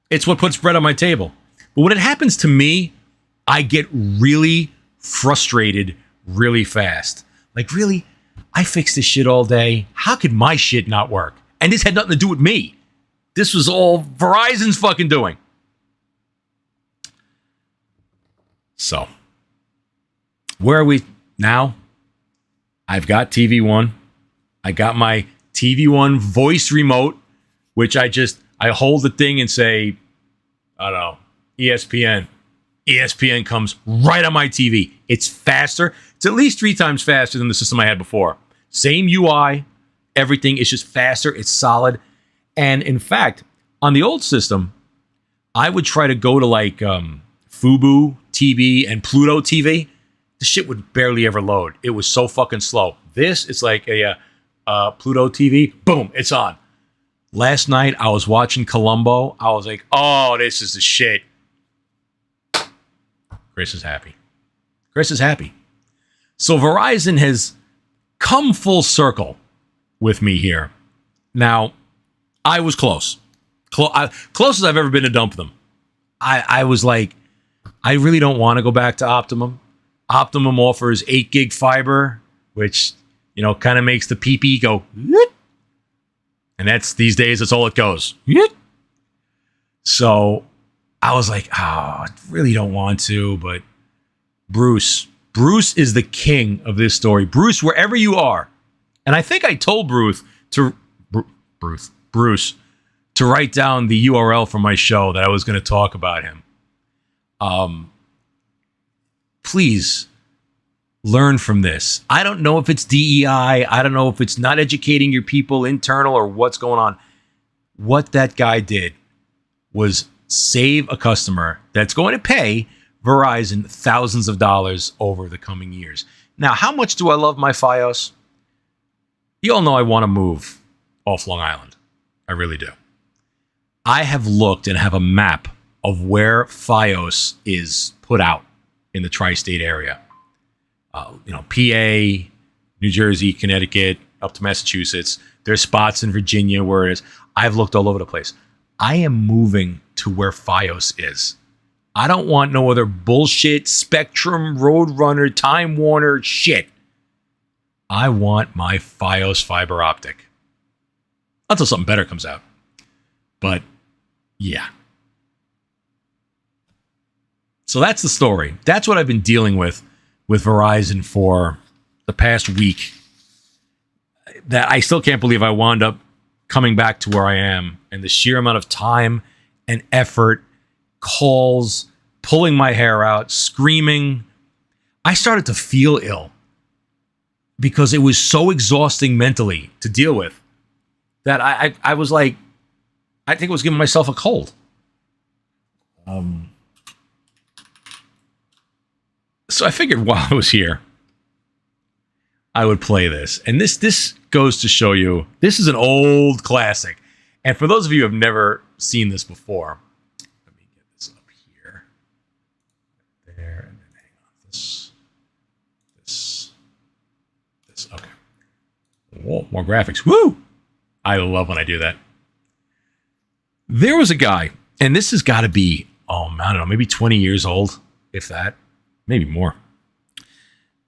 It's what puts bread on my table. But when it happens to me, I get really frustrated really fast. Like, really? I fix this shit all day. How could my shit not work? And this had nothing to do with me. This was all Verizon's fucking doing. So, where are we now? I've got TV One. I got my TV One voice remote, which I hold the thing and say, I don't know, ESPN. ESPN comes right on my TV. It's faster. It's at least 3 times faster than the system I had before. Same UI, everything is just faster. It's solid. And in fact, on the old system, I would try to go to like Fubo TV and Pluto TV. The shit would barely ever load. It was so fucking slow. This is like a Pluto TV. Boom, it's on. Last night, I was watching Columbo. I was like, oh, this is the shit. Chris is happy. Chris is happy. So Verizon has come full circle with me here. Now, I was close. Close as I've ever been to dump them. I was like, I really don't want to go back to Optimum. Optimum offers 8 gig fiber, which, you know, kind of makes the pee-pee go, Yit. And that's, these days, that's all it goes. Yit. So I was like, oh, I really don't want to, but Bruce is the king of this story. Bruce, wherever you are. And I think I told Bruce to write down the URL for my show that I was going to talk about him. Please learn from this. I don't know if it's DEI. I don't know if it's not educating your people internal or what's going on. What that guy did was save a customer that's going to pay Verizon thousands of dollars over the coming years. Now, how much do I love my Fios? You all know I want to move off Long Island. I really do. I have looked and have a map of where Fios is put out in the tri-state area. PA, New Jersey, Connecticut, up to Massachusetts. There's spots in Virginia where it is. I've looked all over the place. I am moving to where Fios is. I don't want no other bullshit, Spectrum, Roadrunner, Time Warner shit. I want my Fios fiber optic. Until something better comes out. But, yeah. So that's the story. That's what I've been dealing with Verizon for the past week. That I still can't believe I wound up coming back to where I am, and the sheer amount of time and effort, calls, pulling my hair out, screaming. I started to feel ill because it was so exhausting mentally to deal with that I was like, I think I was giving myself a cold. So I figured while I was here, I would play this. And this goes to show you, this is an old classic. And for those of you who have never seen this before, let me get this up here. There, and then hang on. This. Okay. Whoa, more graphics. Woo! I love when I do that. There was a guy, and this has got to be, I don't know, maybe 20 years old, if that, maybe more.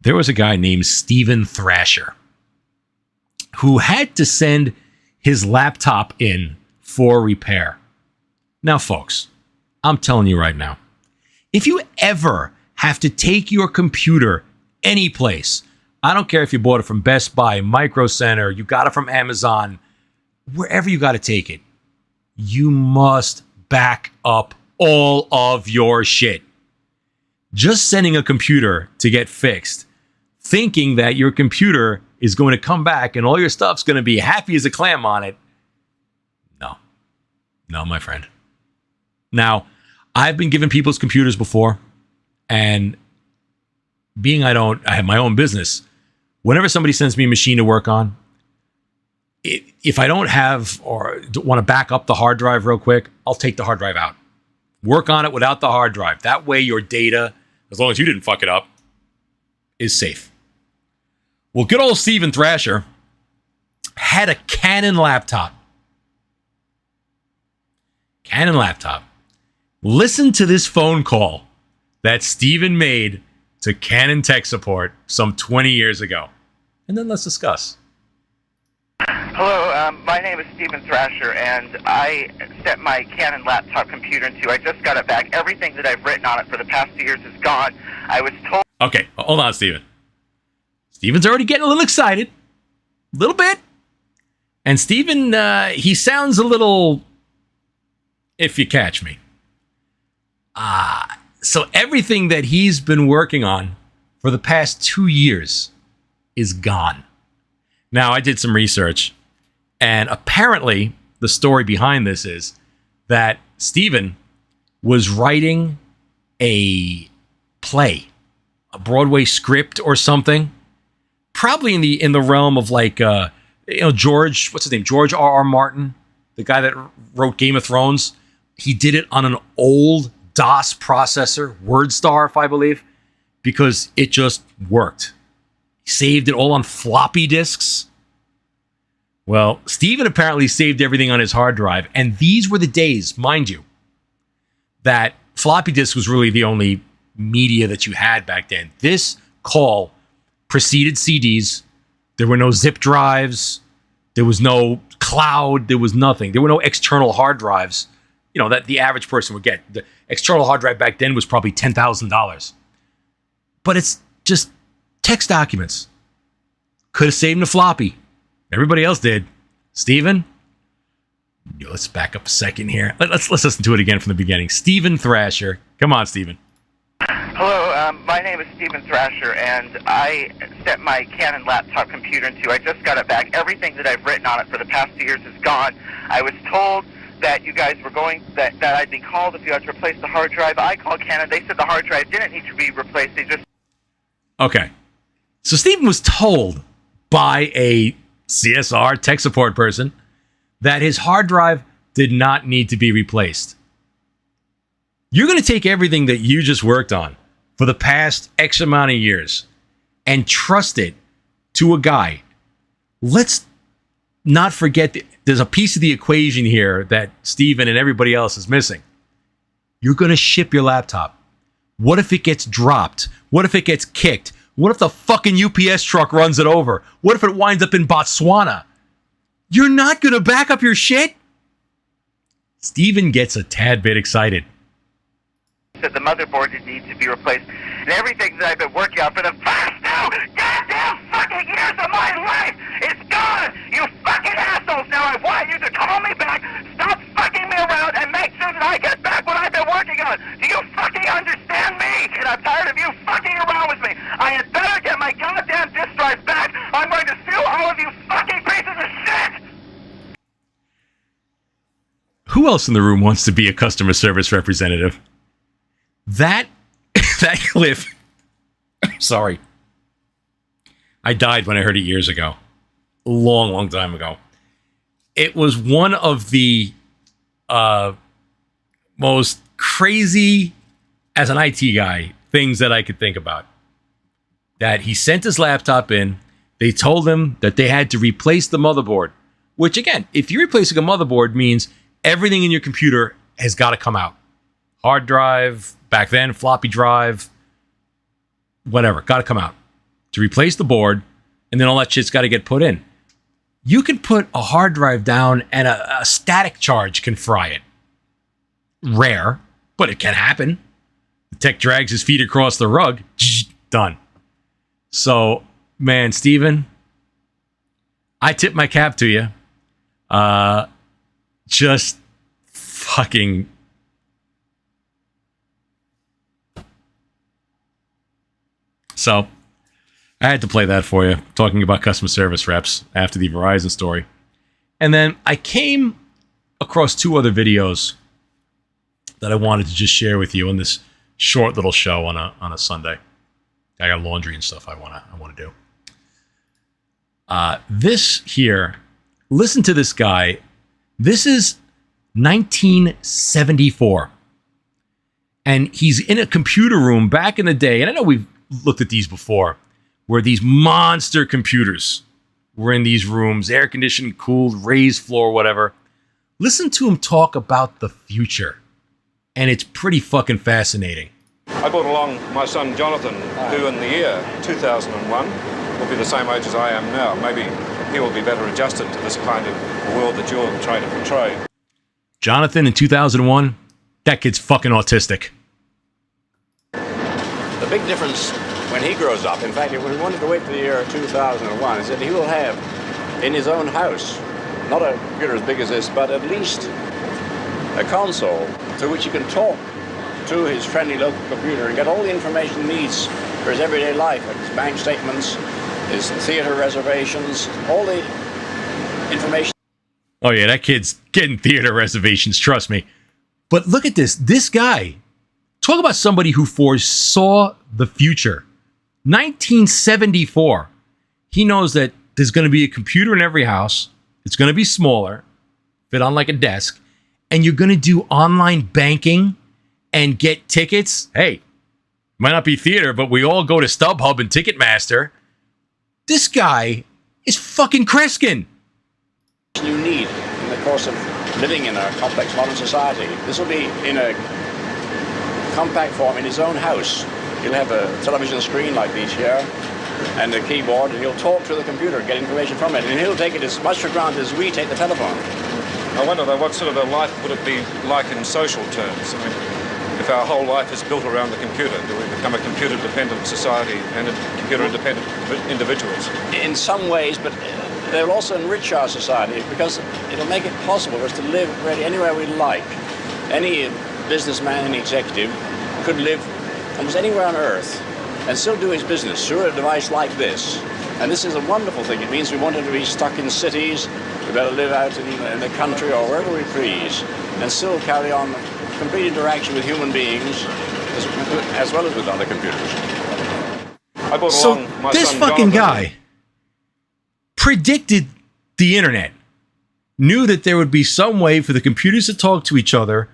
There was a guy named Steven Thrasher who had to send his laptop in for repair. Now, folks, I'm telling you right now, if you ever have to take your computer any place, I don't care if you bought it from Best Buy, Micro Center, you got it from Amazon, wherever you got to take it, you must back up all of your shit. Just sending a computer to get fixed, thinking that your computer is going to come back and all your stuff's going to be happy as a clam on it. No, my friend. Now, I've been given people's computers before, and being I have my own business, whenever somebody sends me a machine to work on, if I don't have or want to back up the hard drive real quick, I'll take the hard drive out. Work on it without the hard drive. That way your data, as long as you didn't fuck it up, is safe. Well, good old Steven Thrasher had a Canon laptop. Listen to this phone call that Steven made to Canon tech support some 20 years ago. And then let's discuss. Hello, my name is Steven Thrasher, and I sent my Canon laptop computer into. I just got it back. Everything that I've written on it for the past 2 years is gone. I was told... Okay, hold on, Steven. Steven's already getting a little excited. A little bit. And Steven, he sounds a little... if you catch me. So everything that he's been working on for the past 2 years is gone. Now, I did some research, and apparently the story behind this is that Steven was writing a play, a Broadway script or something, probably in the realm of like George, what's his name? George R.R. Martin, the guy that wrote Game of Thrones. He did it on an old DOS processor, WordStar, I believe, because it just worked. He saved it all on floppy disks. Well, Steven apparently saved everything on his hard drive, and these were the days, mind you, that floppy disk was really the only media that you had back then. This call preceded CDs. There were no zip drives. There was no cloud. There was nothing. There were no external hard drives, that the average person would get. The external hard drive back then was probably $10,000. But it's just text documents. Could have saved in a floppy. Everybody else did. Steven? Let's back up a second here. Let's listen to it again from the beginning. Steven Thrasher. Come on, Steven. Hello, my name is Steven Thrasher, and I sent my Canon laptop computer into. I just got it back. Everything that I've written on it for the past 2 years is gone. I was told that you guys were that I'd be called if you had to replace the hard drive. I called Canon. They said the hard drive didn't need to be replaced. They just... Okay. So Steven was told by a CSR tech support person that his hard drive did not need to be replaced. You're going to take everything that you just worked on for the past X amount of years and trust it to a guy. Let's not forget that there's a piece of the equation here that Steven and everybody else is missing. You're going to ship your laptop. What if it gets dropped? What if it gets kicked? What if the fucking UPS truck runs it over? What if it winds up in Botswana? You're not going to back up your shit? Steven gets a tad bit excited. That the motherboard needs to be replaced, and everything that I've been working on for the past 2 goddamn fucking years of my life is gone! You fucking assholes! Now I want you to call me back, stop fucking me around, and make sure that I get back what I've been working on! Do you fucking understand me? And I'm tired of you fucking around with me! I had better get my goddamn disk drive back! I'm going to sue all of you fucking pieces of shit! Who else in the room wants to be a customer service representative? That clip, sorry. I died when I heard it years ago. A long, long time ago. It was one of the most crazy, as an IT guy, things that I could think about. That he sent his laptop in. They told him that they had to replace the motherboard. Which, again, if you're replacing a motherboard, means everything in your computer has got to come out. Hard drive, back then, floppy drive, whatever, got to come out. To replace the board, and then all that shit's got to get put in. You can put a hard drive down and a static charge can fry it. Rare, but it can happen. The tech drags his feet across the rug. Done. So, man, Steven, I tip my cap to you. Just fucking... So, I had to play that for you, talking about customer service reps after the Verizon story. And then I came across two other videos that I wanted to just share with you on this short little show on a Sunday. I got laundry and stuff I want to do. This here, listen to this guy. This is 1974. And he's in a computer room back in the day. And I know we've looked at these before, where these monster computers were in these rooms, air conditioned, cooled, raised floor, whatever. Listen to him talk about the future. And it's pretty fucking fascinating. I brought along my son Jonathan, who in the year 2001 will be the same age as I am now. Maybe he will be better adjusted to this kind of world that you're trying to portray. Jonathan in 2001, that kid's fucking autistic. The big difference when he grows up, in fact, if we wanted to wait for the year 2001, is that he will have in his own house, not a computer as big as this, but at least a console through which he can talk to his friendly local computer and get all the information he needs for his everyday life, like his bank statements, his theater reservations, all the information. Oh yeah, that kid's getting theater reservations, trust me. But look at this. This guy, talk about somebody who foresaw the future. 1974. He knows that there's going to be a computer in every house. It's going to be smaller, fit on like a desk, and you're going to do online banking and get tickets. Hey, might not be theater, but we all go to StubHub and Ticketmaster. This guy is fucking Kreskin. You need in the course of living in a complex modern society. This will be in a compact form in his own house. He'll have a television screen like these here and a keyboard, and he'll talk to the computer and get information from it, and he'll take it as much for granted as we take the telephone. I wonder, though, what sort of a life would it be like in social terms? I mean, if our whole life is built around the computer, do we become a computer-dependent society and computer-independent individuals? In some ways, but they'll also enrich our society because it'll make it possible for us to live really anywhere we like. Any businessman, any executive could live almost anywhere on Earth and still do his business through a device like this. And this is a wonderful thing. It means we want to be stuck in cities, we better live out in the country or wherever we please, and still carry on complete interaction with human beings as well as with other computers. So this fucking guy predicted the internet, knew that there would be some way for the computers to talk to each other,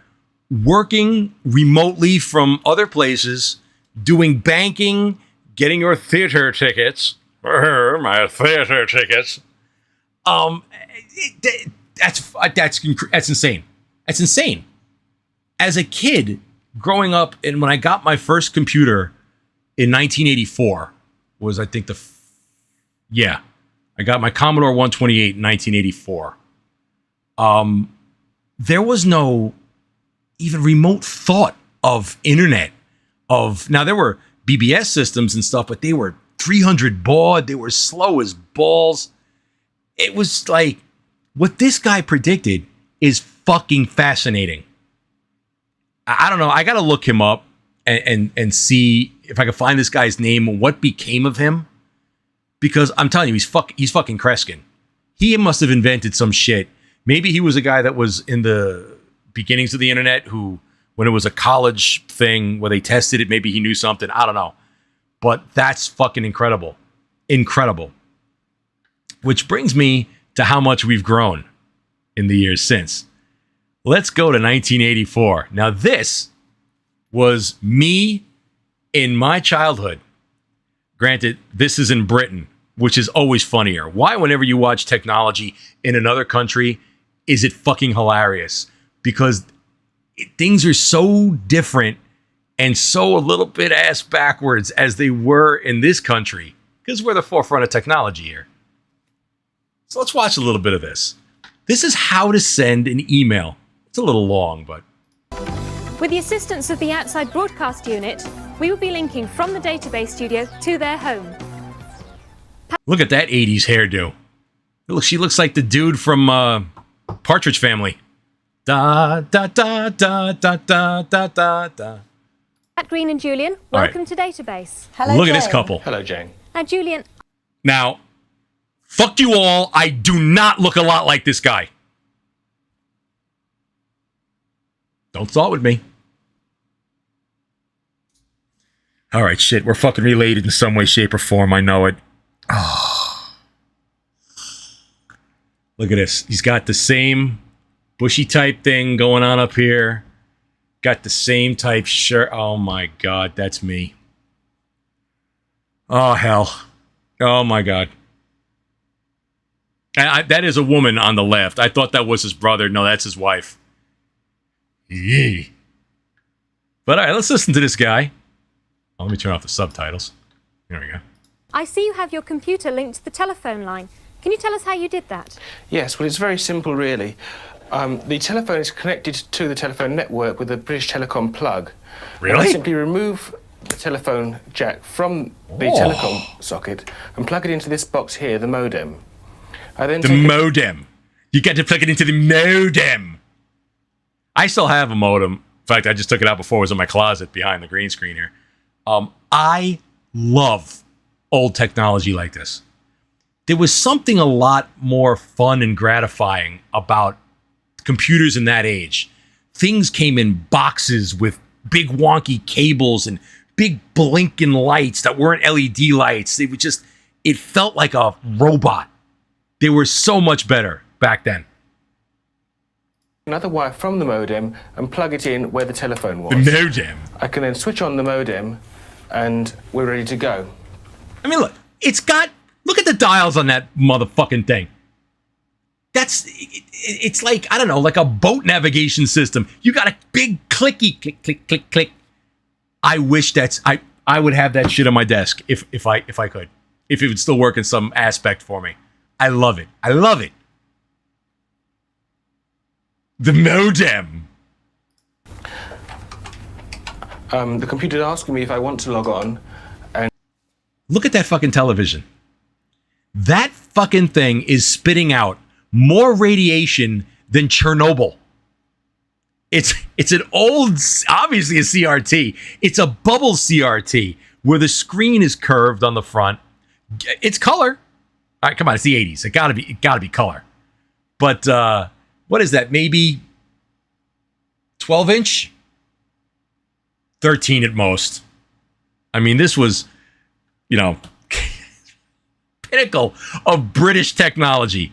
working remotely from other places, doing banking, getting your theater tickets. My theater tickets. That's insane. That's insane. As a kid growing up, and when I got my first computer in 1984, was I think I got my Commodore 128 in 1984. There was no even remote thought of internet. Now there were BBS systems and stuff, but they were 300 baud. They were slow as balls. It was like what this guy predicted is fucking fascinating. I don't know. I got to look him up and see if I can find this guy's name and what became of him. Because I'm telling you, he's fucking Kreskin. He must have invented some shit. Maybe he was a guy that was in the beginnings of the internet who, when it was a college thing where they tested it, maybe he knew something. I don't know. But that's fucking incredible. incredible. Which brings me to how much we've grown in the years since. Let's go to 1984. Now, this was me in my childhood. Granted, this is in Britain, which is always funnier. Why, whenever you watch technology in another country, is it fucking hilarious? Because things are so different and so a little bit ass backwards as they were in this country, because we're the forefront of technology here. So let's watch a little bit of this. This is how to send an email. It's a little long, but... With the assistance of the outside broadcast unit, we will be linking from the database studio to their home. Look at that 80s hairdo. Look, she looks like the dude from Partridge Family. Da, da, da, da, da, da, da, da, da. Pat Green and Julian, All welcome right. to Database. Hello, Look at Jane. this couple. Hello, Jane. Now, Julian, Now, fuck you all. I do not look a lot like this guy. Don't start with me. All right, shit. We're fucking related in some way, shape, or form. I know it. Oh. Look at this. He's got the same bushy type thing going on up here. Got the same type shirt. Oh my God, that's me. Oh, hell. Oh my God. That is a woman on the left. I thought that was his brother. No, that's his wife. Yee. But all right, let's listen to this guy. Oh, let me turn off the subtitles. There we go. I see you have your computer linked to the telephone line. Can you tell us how you did that? Yes, well, it's very simple, really. The telephone is connected to the telephone network with a British Telecom plug. Really? And I simply remove the telephone jack from the telecom socket and plug it into this box here, the modem. I then The modem. You got to plug it into the modem. I still have a modem. In fact, I just took it out before. It was in my closet behind the green screen here. I love old technology like this. There was something a lot more fun and gratifying about computers in that age. Things came in boxes with big wonky cables and big blinking lights that weren't LED lights. They were just, it felt like a robot. They were so much better back then. another wire from the modem and plug it in where the telephone was. The modem. I can then switch on the modem and we're ready to go. I mean, look, look at the dials on that motherfucking thing. It's like, I don't know, like a boat navigation system. You got a big clicky click, click, click, click. I wish I would have that shit on my desk if I could. If it would still work in some aspect for me. I love it. I love it. The modem. The computer's asking me if I want to log on. Look at that fucking television. That fucking thing is spitting out more radiation than Chernobyl. It's an old, obviously a CRT. It's a bubble CRT where the screen is curved on the front. It's color. All right, come on, it's the 80s. It gotta be color. But what is that? Maybe 12-inch? 13 at most. I mean, this was, pinnacle of British technology.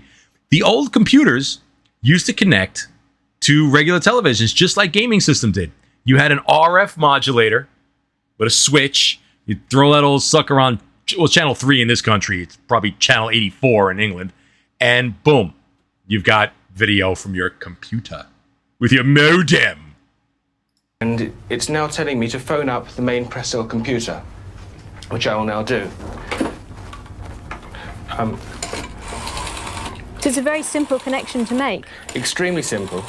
The old computers used to connect to regular televisions just like gaming system did. You had an RF modulator with a switch. You'd throw that old sucker on, well, channel 3 in this country. It's probably channel 84 in England. And boom, you've got video from your computer with your modem. And it's now telling me to phone up the main Prestel computer, which I will now do. It's a very simple connection to make. Extremely simple.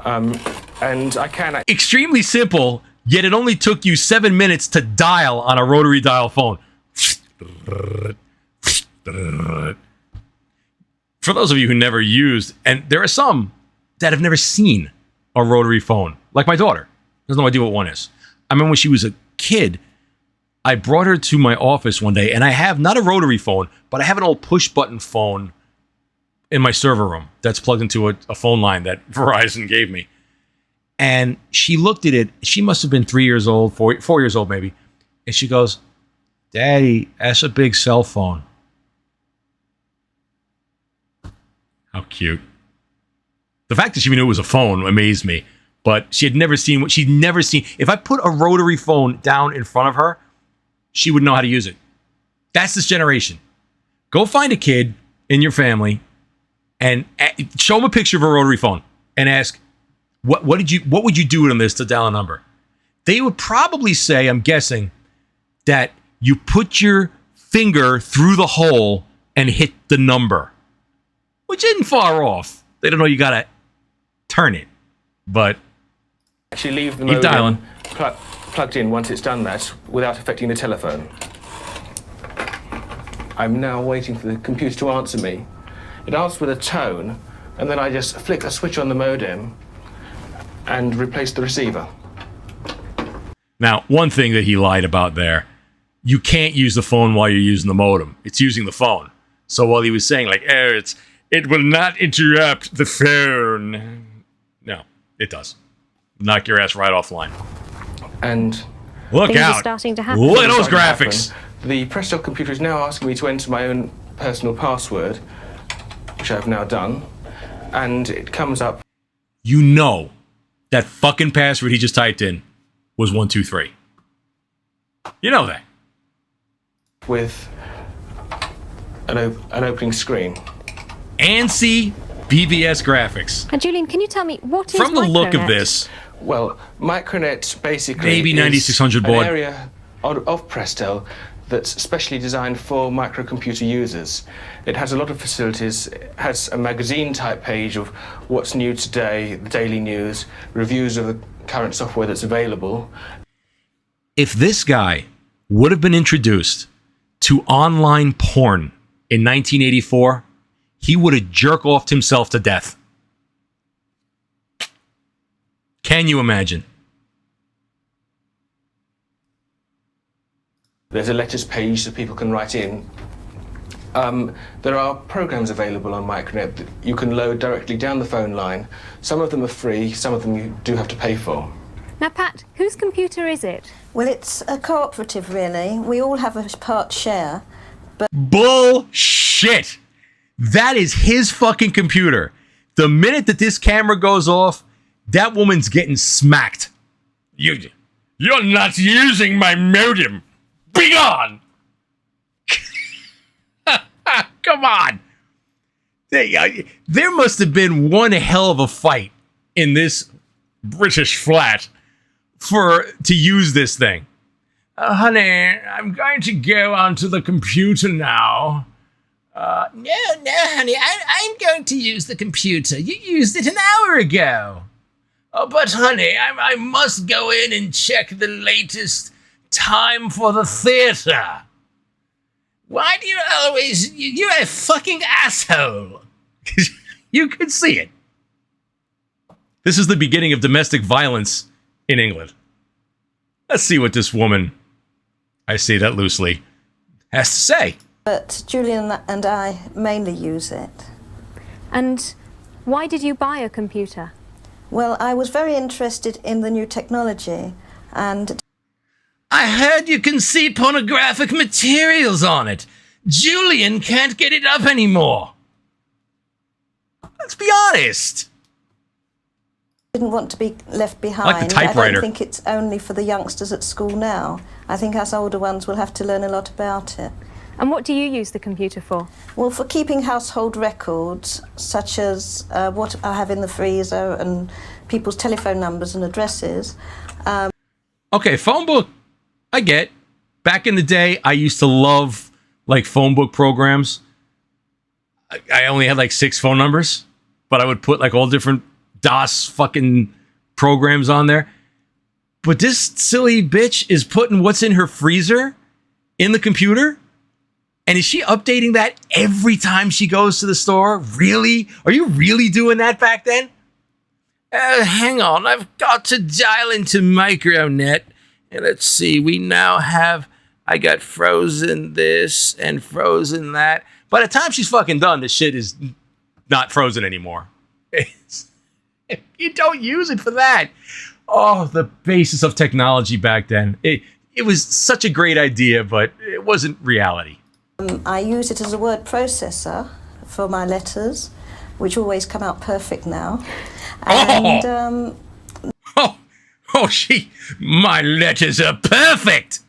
And I can... Extremely simple, yet it only took you 7 minutes to dial on a rotary dial phone. For those of you who never used, and there are some that have never seen a rotary phone, like my daughter. Has no idea what one is. I remember when she was a kid, I brought her to my office one day, and I have not a rotary phone, but I have an old push-button phone in my server room that's plugged into a phone line that Verizon gave me. And she looked at it. She must have been 3 years old, 4 years old maybe. And she goes, Daddy, that's a big cell phone. How cute. The fact that she knew it was a phone amazed me. But she'd never seen. If I put a rotary phone down in front of her, she would know how to use it. That's this generation. Go find a kid in your family and show them a picture of a rotary phone and ask, what would you do on this to dial a number? They would probably say, I'm guessing, that you put your finger through the hole and hit the number, which isn't far off. They don't know you gotta turn it, but Actually leave the keep dialing. modem plugged in once it's done that without affecting the telephone. I'm now waiting for the computer to answer me. It answers with a tone, and then I just flick a switch on the modem and replace the receiver. Now, one thing that he lied about there, you can't use the phone while you're using the modem. It's using the phone. So while he was saying like, it will not interrupt the phone. No, it does. Knock your ass right offline. And Look Things are out. starting to happen. Look at those starting to graphics. happen. The Presto computer is now asking me to enter my own personal password, which I've now done, and it comes up You know that fucking password he just typed in was 123. You know that. with an opening screen. ANSI BBS graphics. And Julian, can you tell me what is From the look of Micronet? this, Well, Micronet basically Maybe is 9600 an baud. area of Presto that's specially designed for microcomputer users. It has a lot of facilities. It has a magazine-type page of what's new today, the daily news, reviews of the current software that's available. if this guy would have been introduced to online porn in 1984, he would have jerk-offed himself to death. Can you imagine? There's a letters page so people can write in. There are programs available on Micronet that you can load directly down the phone line. Some of them are free, some of them you do have to pay for. Now, Pat, whose computer is it? Well, it's a cooperative, really. We all have a part share. Bullshit! That is his fucking computer. The minute that this camera goes off, that woman's getting smacked. You're not using my modem. Be gone! Come on. There must have been one hell of a fight in this British flat to use this thing. Honey, I'm going to go onto the computer now. No, honey, I'm going to use the computer. You used it an hour ago. Oh, but honey, I must go in and check the latest time for the theater. Why do you always... You're a fucking asshole. You could see it. This is the beginning of domestic violence in England. Let's see what this woman, I say that loosely, has to say. But Julian and I mainly use it. And why did you buy a computer? Well, I was very interested in the new technology, and I heard you can see pornographic materials on it. Julian can't get it up anymore. Let's be honest. didn't want to be left behind. Like the typewriter. I don't think it's only for the youngsters at school now. I think us older ones will have to learn a lot about it. And what do you use the computer for? Well, for keeping household records, such as what I have in the freezer and people's telephone numbers and addresses. Okay, phone book, I get. Back in the day, I used to love, like, phone book programs. I only had, like, 6 phone numbers, but I would put, like, all different DOS fucking programs on there. But this silly bitch is putting what's in her freezer in the computer? And is she updating that every time she goes to the store? Really? Are you really doing that back then? Hang on, I've got to dial into Micronet. And let's see, we now have, I got frozen this and frozen that. By the time she's fucking done, the shit is not frozen anymore. You don't use it for that. Oh, the basis of technology back then. it was such a great idea, but it wasn't reality. I use it as a word processor for my letters, which always come out perfect now. And my letters are perfect.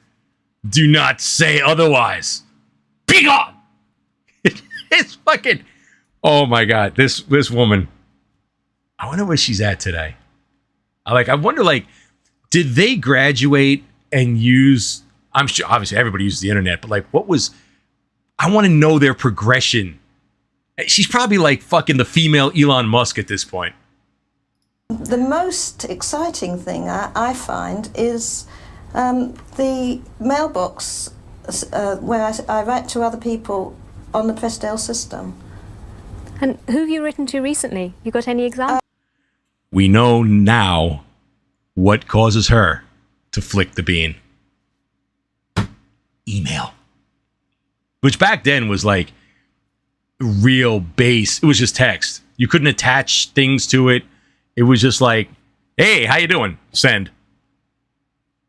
Do not say otherwise. Be gone. It's fucking, oh my God, this woman, I wonder where she's at today. I wonder, did they graduate and use, I'm sure, obviously everybody uses the internet, but I want to know their progression. She's probably fucking the female Elon Musk at this point. the most exciting thing I find is the mailbox where I write to other people on the Prestdale system. And who have you written to recently? You got any examples? We know now what causes her to flick the bean. Email. Which back then was real base. It was just text. You couldn't attach things to it. It was just hey, how you doing? Send.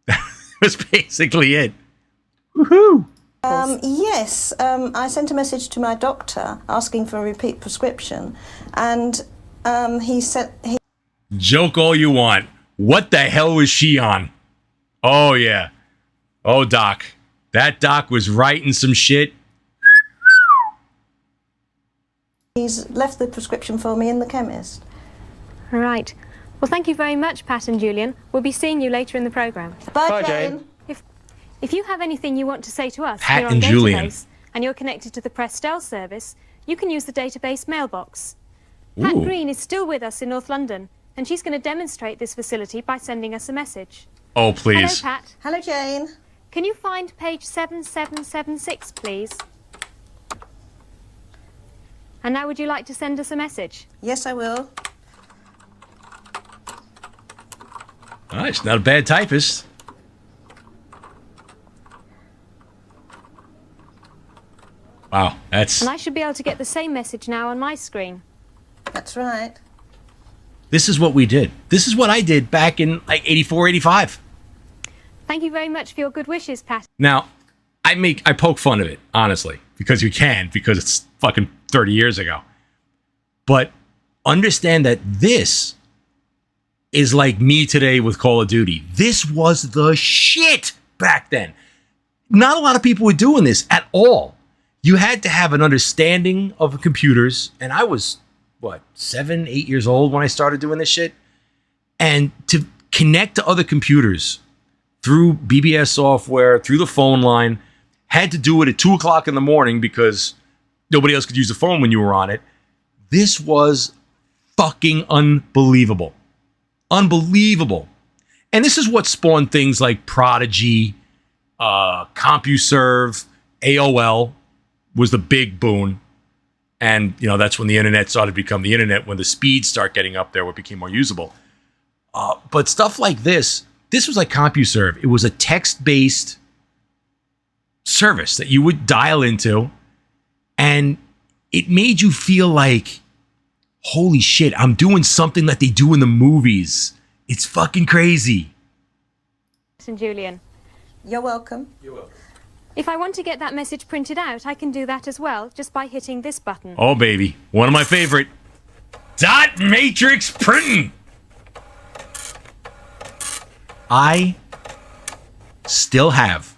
That was basically it. Woohoo! Yes, I sent a message to my doctor asking for a repeat prescription, and he said... Joke all you want. What the hell was she on? Oh, yeah. Oh, doc. That doc was writing some shit. He's left the prescription for me in the chemist. Right. Well, thank you very much, Pat and Julian. We'll be seeing you later in the programme. Bye, Jane. If you have anything you want to say to us Pat here on and Database, Julian. and you're connected to the Prestdale service, you can use the database mailbox. Pat Ooh. Green is still with us in North London, and she's going to demonstrate this facility by sending us a message. Oh, please. Hello, Pat. Hello, Jane. Can you find page 7776, please? And now would you like to send us a message? Yes, I will. Oh, she's not a bad typist. Wow, that's... And I should be able to get the same message now on my screen. That's right. This is what we did. This is what I did back in 84, 85. Thank you very much for your good wishes, Pat. Now, I poke fun of it, honestly, because it's fucking 30 years ago. But understand that this is like me today with Call of Duty. This was the shit back then. Not a lot of people were doing this at all. You had to have an understanding of computers, and I was, 7, 8 years old when I started doing this shit? And to connect to other computers through BBS software, through the phone line, had to do it at 2 o'clock in the morning because nobody else could use the phone when you were on it. This was fucking unbelievable. Unbelievable. And this is what spawned things like Prodigy, CompuServe, AOL was the big boon. And, that's when the internet started to become the internet, when the speeds start getting up there, where it became more usable. But stuff like this was like CompuServe. It was a text-based service that you would dial into, and it made you feel like, holy shit, I'm doing something that they do in the movies. It's fucking crazy. And Julian. You're welcome. If I want to get that message printed out, I can do that as well, just by hitting this button. Oh, baby. One of my favorite. Dot matrix printing. I still have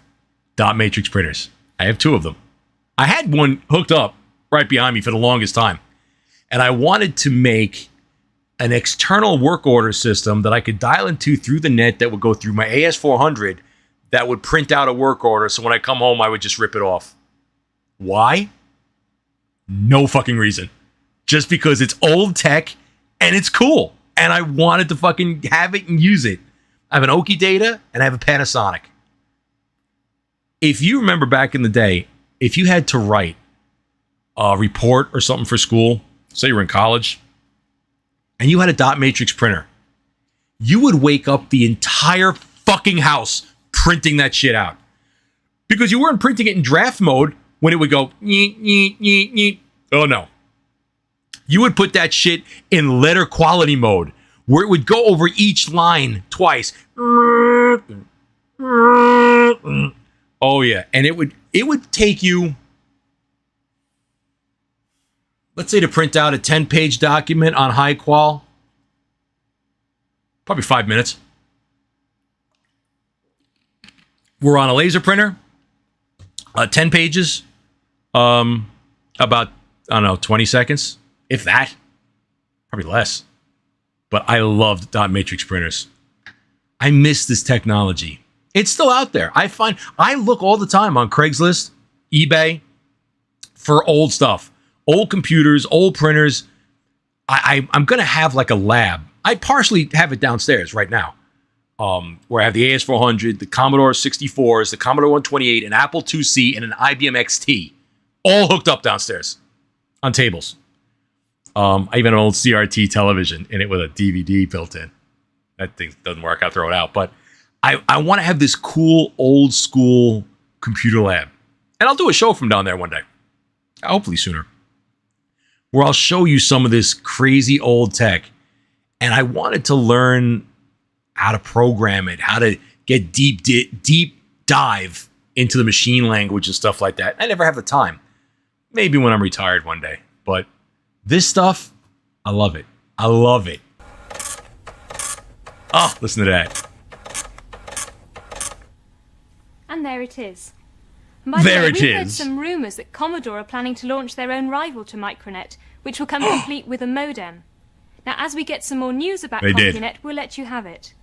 dot matrix printers. I have 2 of them. I had one hooked up right behind me for the longest time. And I wanted to make an external work order system that I could dial into through the net that would go through my AS400 that would print out a work order. So when I come home, I would just rip it off. Why? No fucking reason. Just because it's old tech and it's cool. And I wanted to fucking have it and use it. I have an Oki Data and I have a Panasonic. If you remember back in the day, if you had to write a report or something for school, say you were in college, and you had a dot matrix printer, you would wake up the entire fucking house printing that shit out. Because you weren't printing it in draft mode when it would go, yeet, yeet, yeet, yeet. Oh no. You would put that shit in letter quality mode, where it would go over each line twice. And Oh yeah, and it would take you, let's say, to print out a 10-page document on high qual, probably 5 minutes. We're on a laser printer, 10 pages, about, I don't know, 20 seconds, if that, probably less. But I loved dot matrix printers. I miss this technology. It's still out there. I look all the time on Craigslist, eBay, for old stuff, old computers, old printers. I'm going to have like a lab. I partially have it downstairs right now, where I have the AS400, the Commodore 64s, the Commodore 128, an Apple IIc, and an IBM XT, all hooked up downstairs on tables. I even have an old CRT television in it with a DVD built in. That thing doesn't work. I'll throw it out. But I want to have this cool old school computer lab. And I'll do a show from down there one day. Hopefully sooner. Where I'll show you some of this crazy old tech. And I wanted to learn how to program it, how to get deep dive into the machine language and stuff like that. I never have the time. Maybe when I'm retired one day. But this stuff, I love it. I love it. Oh, listen to that. And there it is. And by the There way, it we've heard is. some rumours that Commodore are planning to launch their own rival to Micronet, which will come complete with a modem. Now, as we get some more news about They did. CompuNet, we'll let you have it.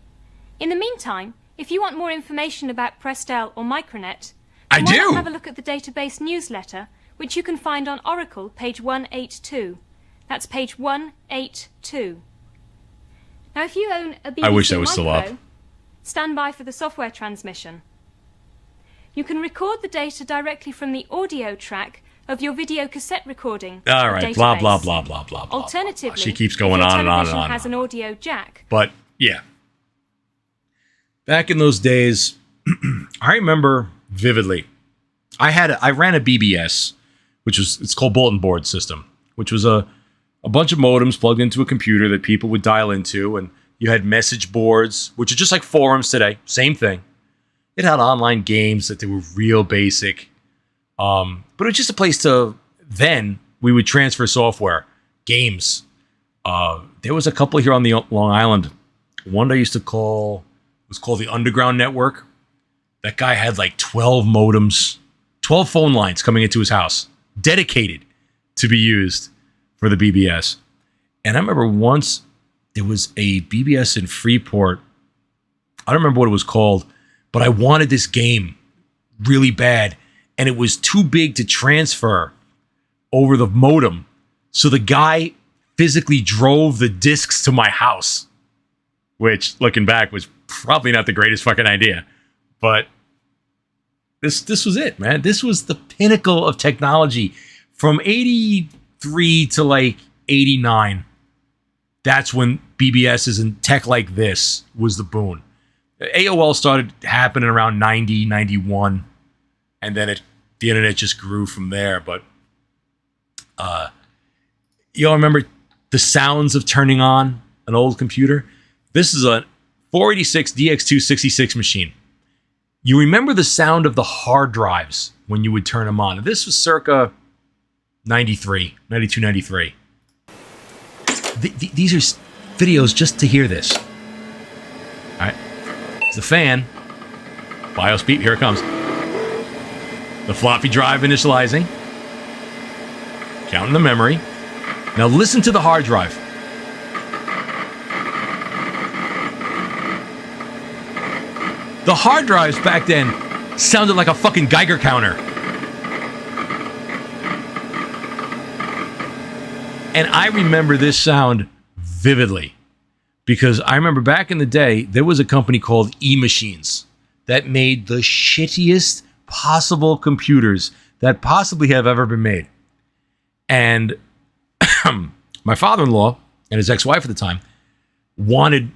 In the meantime, if you want more information about Prestel or Micronet, I then why not do. have a look at the database newsletter, which you can find on Oracle, page 182. That's page 182. Now, if you own a BBC I wish that was still Micro, up. stand by for the software transmission. You can record the data directly from the audio track of your video cassette recording. All or right, blah, database. blah, blah, blah, blah, blah. Alternatively, She keeps if going your on and on and television on. has an audio jack. But yeah, back in those days, I remember vividly. I ran a BBS, it's called Bulletin Board System, which was a bunch of modems plugged into a computer that people would dial into, and you had message boards, which are just like forums today. Same thing. It had online games that they were real basic, but it was just a place to. Then we would transfer software, games. There was a couple here on the Long Island. One I used to call was called the Underground Network. That guy had like 12 modems, 12 phone lines coming into his house, dedicated to be used for the BBS. And I remember once there was a BBS in Freeport. I don't remember what it was called, but I wanted this game really bad. And it was too big to transfer over the modem. So the guy physically drove the discs to my house, which, looking back, was probably not the greatest fucking idea. But this was it, man. This was the pinnacle of technology. From 83 to like 89, that's when BBSs and tech like this was the boon. AOL started happening around 90, 91, and then the internet just grew from there. But you all remember the sounds of turning on an old computer? This is a 486 DX266 machine. You remember the sound of the hard drives when you would turn them on. This was circa 92, 93. These are videos just to hear this. All right. It's the fan. BIOS beep, here it comes. The floppy drive initializing. Counting the memory. Now listen to the hard drive. The hard drives back then sounded like a fucking Geiger counter. And I remember this sound vividly because I remember back in the day, there was a company called E-Machines that made the shittiest possible computers that possibly have ever been made. And my father-in-law and his ex-wife at the time wanted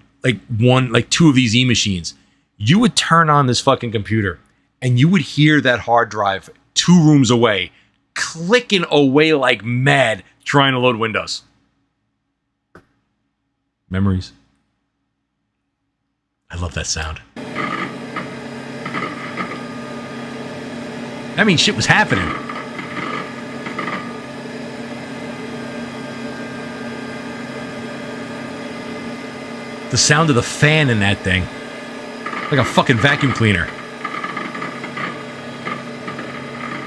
two of these E-Machines. You would turn on this fucking computer and you would hear that hard drive 2 rooms away clicking away like mad trying to load Windows. Memories. I love that sound. I mean, shit was happening. The sound of the fan in that thing. Like a fucking vacuum cleaner.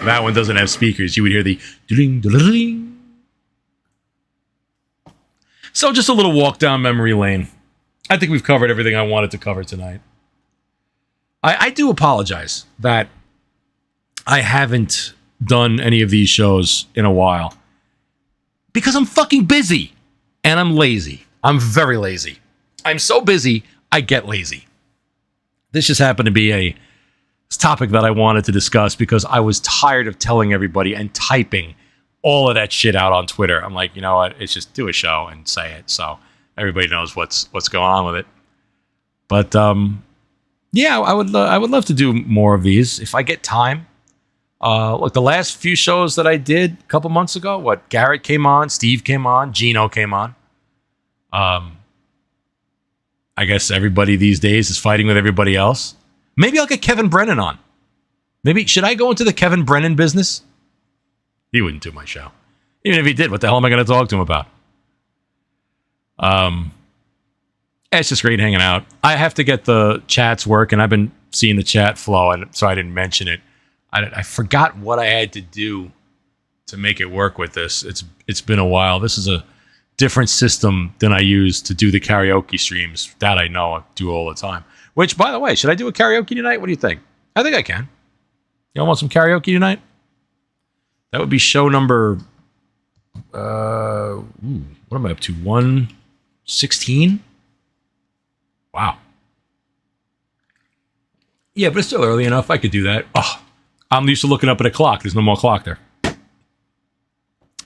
That one doesn't have speakers. You would hear the ding ding. So just a little walk down memory lane. I think we've covered everything I wanted to cover tonight. I do apologize that I haven't done any of these shows in a while. Because I'm fucking busy. And I'm lazy. I'm very lazy. I'm so busy, I get lazy. This just happened to be a topic that I wanted to discuss because I was tired of telling everybody and typing all of that shit out on Twitter. I'm like, you know what? It's just do a show and say it so everybody knows what's going on with it. But yeah, I would love to do more of these if I get time. Look, the last few shows that I did a couple months ago, Garrett came on, Steve came on, Gino came on. I guess everybody these days is fighting with everybody else. Maybe I'll get Kevin Brennan on. Maybe, should I go into the Kevin Brennan business? He wouldn't do my show. Even if he did, what the hell am I going to talk to him about? It's just great hanging out. I have to get the chats working. I've been seeing the chat flow, and so I didn't mention it. I forgot what I had to do to make it work with this. It's been a while. This is a different system than I use to do the karaoke streams. That I know I do all the time. Which, by the way, should I do a karaoke tonight? What do you think? I think I can. Y'all want some karaoke tonight? That would be show number... what am I up to? 116? Wow. Yeah, but it's still early enough. I could do that. Oh, I'm used to looking up at a clock. There's no more clock there.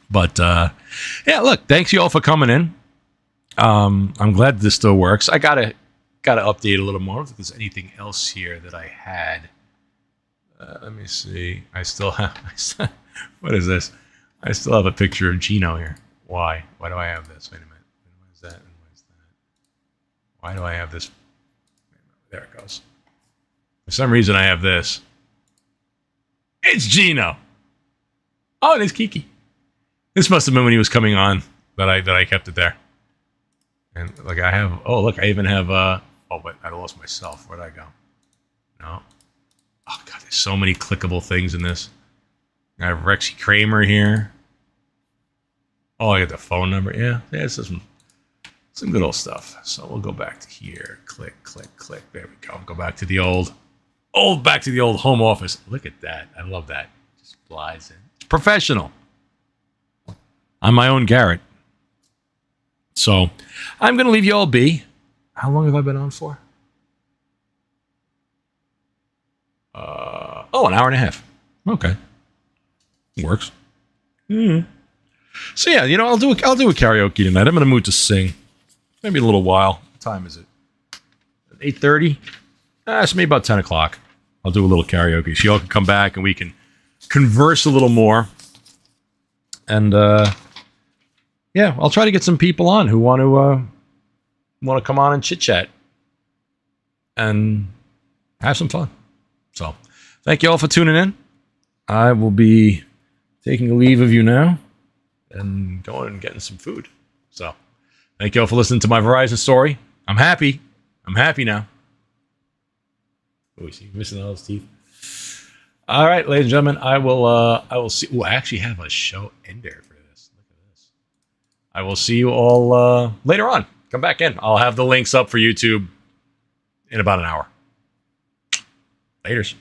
But, yeah, look, thanks you all for coming in. I'm glad this still works. I gotta update a little more if there's anything else here that I had. Let me see. I still have... What is this? I still have a picture of Gino here. Why? Why do I have this? Wait a minute. What is that? And what is that? Why do I have this? There it goes. For some reason, I have this. It's Gino. Oh, and it's Kiki. This must have been when he was coming on that I kept it there. And like I have... Oh, look, I even have... Oh, but I lost myself. Where'd I go? No. Oh, God, there's so many clickable things in this. I have Rexy Kramer here. Oh, I got the phone number. Yeah, this is some good old stuff. So we'll go back to here. Click, click, click. There we go. Go back to the old home office. Look at that. I love that. Just flies in. It's professional. I'm my own Garrett. So I'm going to leave you all be. How long have I been on for? An hour and a half. Okay. Works. So yeah, you know, I'll do a karaoke tonight. I'm in a mood to sing. Maybe in a little while. What time is it? 8:30? So maybe about 10 o'clock. I'll do a little karaoke. So y'all can come back and we can converse a little more. And yeah, I'll try to get some people on who want to come on and chit chat and have some fun. So thank you all for tuning in. I will be taking a leave of you now and going and getting some food. So thank you all for listening to my Verizon story. I'm happy. I'm happy now. Oh, is he missing all his teeth? All right, ladies and gentlemen, I will see. Oh, I actually have a show ender for this. Look at this. I will see you all later on. Come back in. I'll have the links up for YouTube in about an hour. Laters.